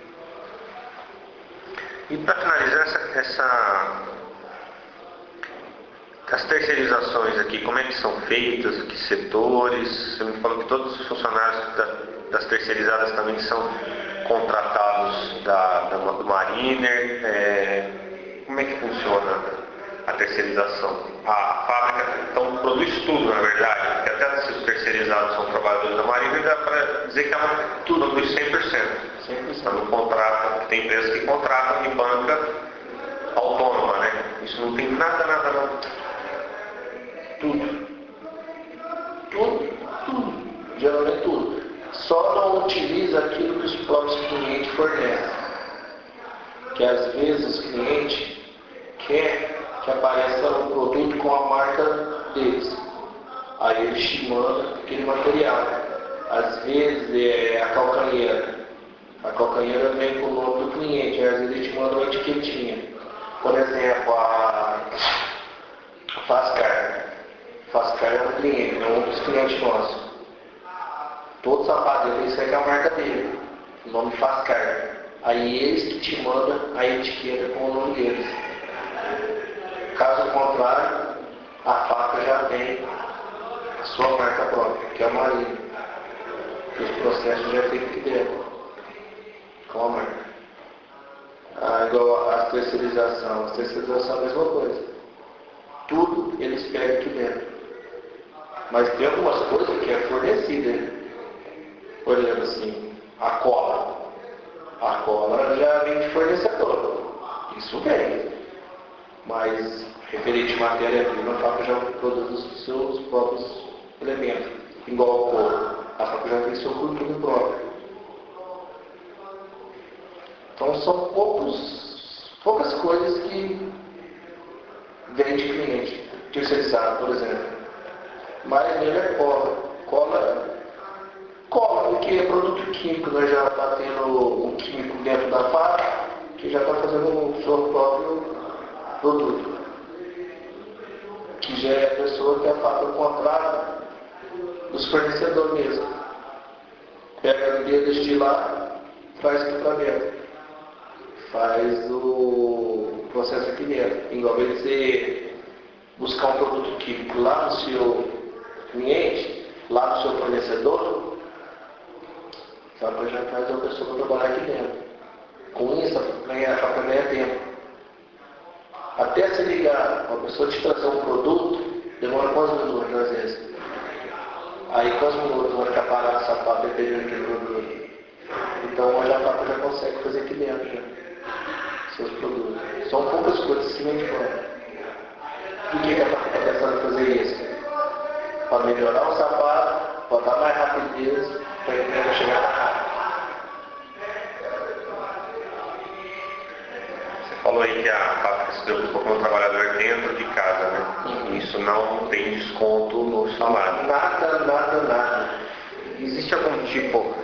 E para finalizar, as terceirizações aqui, como é que são feitas, que setores? Você me falou que todos os funcionários das terceirizadas também são contratados do Mariner. Como é que funciona a terceirização? A fábrica então produz tudo, na verdade, porque até se os terceirizados são trabalhadores da Mariner, dá para dizer que ela tudo produz 100%. Então, não contrata, tem empresas que contratam em banca autônoma, né? Isso não tem nada. Tudo. Geralmente tudo. Só não utiliza aquilo que os próprios clientes fornecem. Que às vezes o cliente quer que apareça um produto com a marca deles. Aí ele te manda aquele material. Às vezes é a calcanheira. A calcanheira vem com o nome do cliente. Às vezes ele te manda uma etiquetinha. Por exemplo, a Fascar. Fascar é um cliente, é um dos clientes nossos. Todo sapato dele segue a marca dele. O nome Fascar. Aí eles que te mandam a etiqueta com o nome deles. Caso contrário, a fábrica já tem a sua marca própria, que é a Marina. Os processos já é feito aqui dentro. Com a marca. Igual a terceirização. A terceirização é a mesma coisa. Tudo eles pegam aqui dentro. Mas tem algumas coisas que é fornecida. Por exemplo assim, a cola. A cola já vem de fornecedor. Isso vem. Mas referente à matéria-prima, a fábrica já produz os seus próprios elementos. Igual o couro. A fábrica já tem seu cultivo próprio. Então são poucas coisas que vêm de cliente terceirizado, por exemplo. Mas ele é cola, porque é produto químico, nós já está tendo um químico dentro da fábrica que já está fazendo o seu próprio produto. Que já é a pessoa que a fábrica contrata dos fornecedores mesmo. Pega o dedo, destilar, traz aqui para dentro. Faz o processo aqui dentro. Igual você buscar um produto químico lá no seu cliente, lá no seu fornecedor, a fábrica já traz a pessoa para trabalhar aqui dentro. Com isso, a fábrica ganha tempo. Até se ligar, uma pessoa te trazer um produto, demora quantos minutos às vezes? Aí quantos minutos vai ficar parado essa fábrica dependendo daquele produto? Então hoje a fábrica já consegue fazer aqui dentro já, seus produtos. São poucas coisas que vem de fora. Por que a fábrica está pensando em fazer isso? Para melhorar o sapato, para dar mais rapidez, para a empresa chegar mais rápido. Você falou aí que a fábrica se preocupa com o trabalhador dentro de casa, né? Isso não tem desconto no salário. Nada. Existe algum tipo,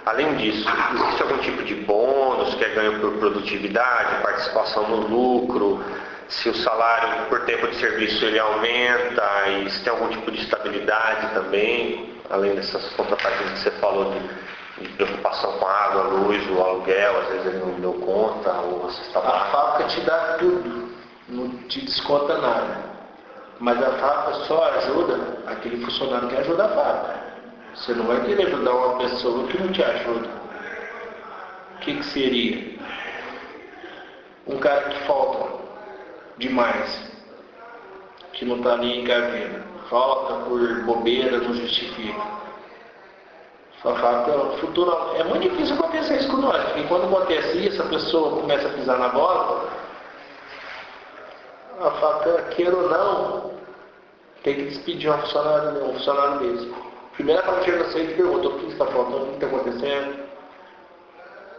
além disso, existe algum tipo de bônus que é ganho por produtividade, participação no lucro? Se o salário por tempo de serviço ele aumenta, e se tem algum tipo de estabilidade também, além dessas contrapartidas que você falou de preocupação com a água, a luz, o aluguel, às vezes ele não deu conta, ou você está A fábrica te dá tudo, não te desconta nada. Mas a fábrica só ajuda aquele funcionário que ajuda a fábrica. Você não vai querer ajudar uma pessoa que não te ajuda. O que seria? Um cara que falta demais, que não está nem encarvendo, falta por bobeira, não justifica. Sua fábrica futura, é muito difícil acontecer isso com nós, porque quando acontece isso, a pessoa começa a pisar na bola, a fábrica, queira ou não, tem que despedir um funcionário mesmo. Primeiro a fábrica chega a você e pergunta: o que está faltando, o que está acontecendo?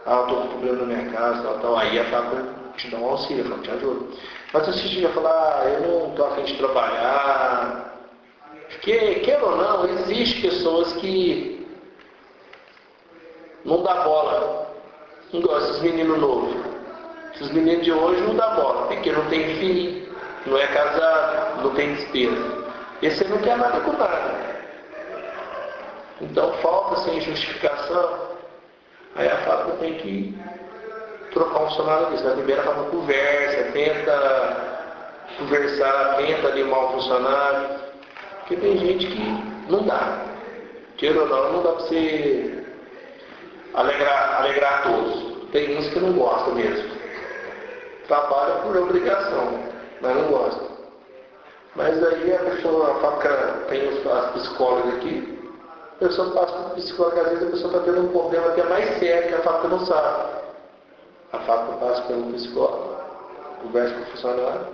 Eu estou com problema na minha casa, tal. Aí a fábrica te dá um auxílio, a fábrica te ajuda. Mas se você já falar: eu não estou a fim de trabalhar, porque, queira ou não, existem pessoas que não dá bola. Igual esses meninos novos. Esses meninos de hoje não dá bola, porque não tem filho, não é casado, não tem despesa. Esse não quer nada com nada. Então falta sem justificação. Aí a fábrica tem que trocar um funcionário desse. Na primeira etapa conversa, tenta conversar, tenta animar o funcionário. Porque tem gente que não dá. Queira ou não dá para você alegrar todos. Tem uns que não gostam mesmo. Trabalha por obrigação, mas não gosta. Mas aí a pessoa, tem as psicólogas aqui, a pessoa passa para o psicólogo, às vezes a pessoa está tendo um problema que é mais sério que a fábrica não sabe. A fábrica passa pelo psicólogo, conversa com o funcionário,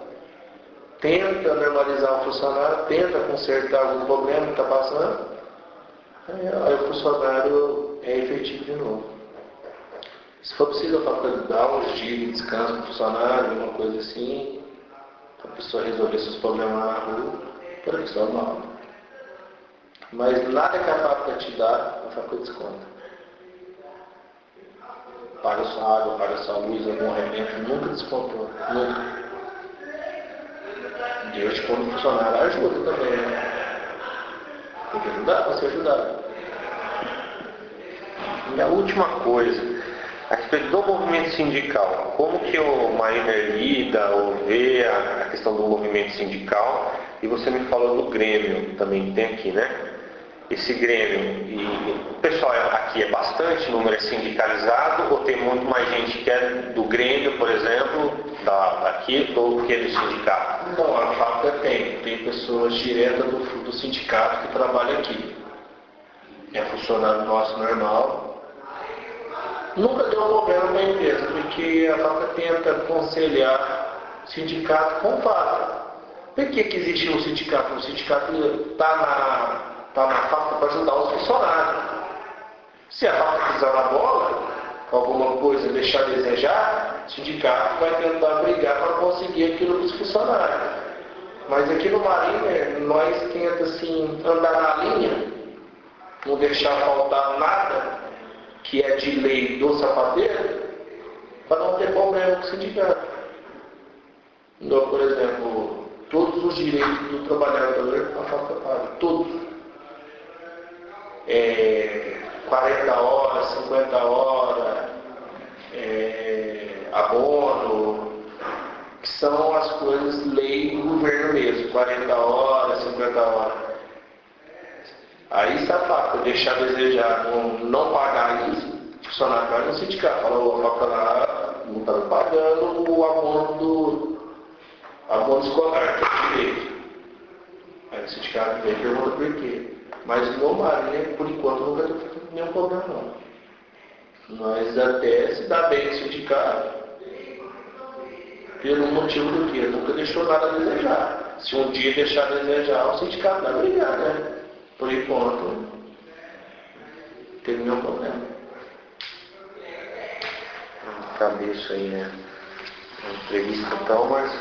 tenta normalizar o funcionário, tenta consertar algum problema que está passando, aí o funcionário é efetivo de novo. Se for preciso, a fábrica dá uns dias de descanso para o funcionário, alguma coisa assim, para a pessoa resolver seus problemas na rua, para a pessoa mal. Mas nada que a fábrica te dá, a fábrica desconta. Paga sua água, paga sua luz, algum remédio, nunca descontou. Nunca. Deus, quando o funcionário ajuda também, né? Tem que ajudar, você ajudar. E a última coisa, a respeito do movimento sindical, como que o Mariner lida ou vê a questão do movimento sindical? E você me falou do Grêmio também, que tem aqui, né? Esse Grêmio, e o pessoal aqui é bastante, o número é sindicalizado, ou tem muito mais gente que é do Grêmio, por exemplo, daqui, do que do sindicato? Não, a fábrica tem pessoas diretas do sindicato que trabalham aqui. É funcionário nosso normal. Nunca deu problema para a empresa, porque a fábrica tenta conciliar sindicato com fábrica. Por que existe um sindicato? O sindicato está na fábrica para ajudar os funcionários. Se a fábrica pisar na bola, alguma coisa deixar a desejar, o sindicato vai tentar brigar para conseguir aquilo dos funcionários. Mas aqui no Mariner, nós tentamos assim, andar na linha, não deixar faltar nada que é de lei do sapateiro, para não ter problema com o sindicato. Então, por exemplo, todos os direitos do trabalhador, a fábrica paga, todos. 40 horas, 50 horas, abono, que são as coisas, lei do governo mesmo, 40 horas, 50 horas. Aí se a fábrica deixar a desejar, não pagar isso, o funcionário vai no sindicato, fala, a fábrica lá não está pagando o abono escolar, que é direito. Aí o sindicato vem e pergunta por quê. Mas no Mariner, por enquanto, nunca teve nenhum problema não. Nós até se dá bem no sindicato, pelo motivo do quê? Nunca deixou nada a desejar. Se um dia deixar a desejar, o sindicato vai brigar, né? Por enquanto, não teve nenhum problema. Cabe isso aí, né? Uma entrevista tão, mas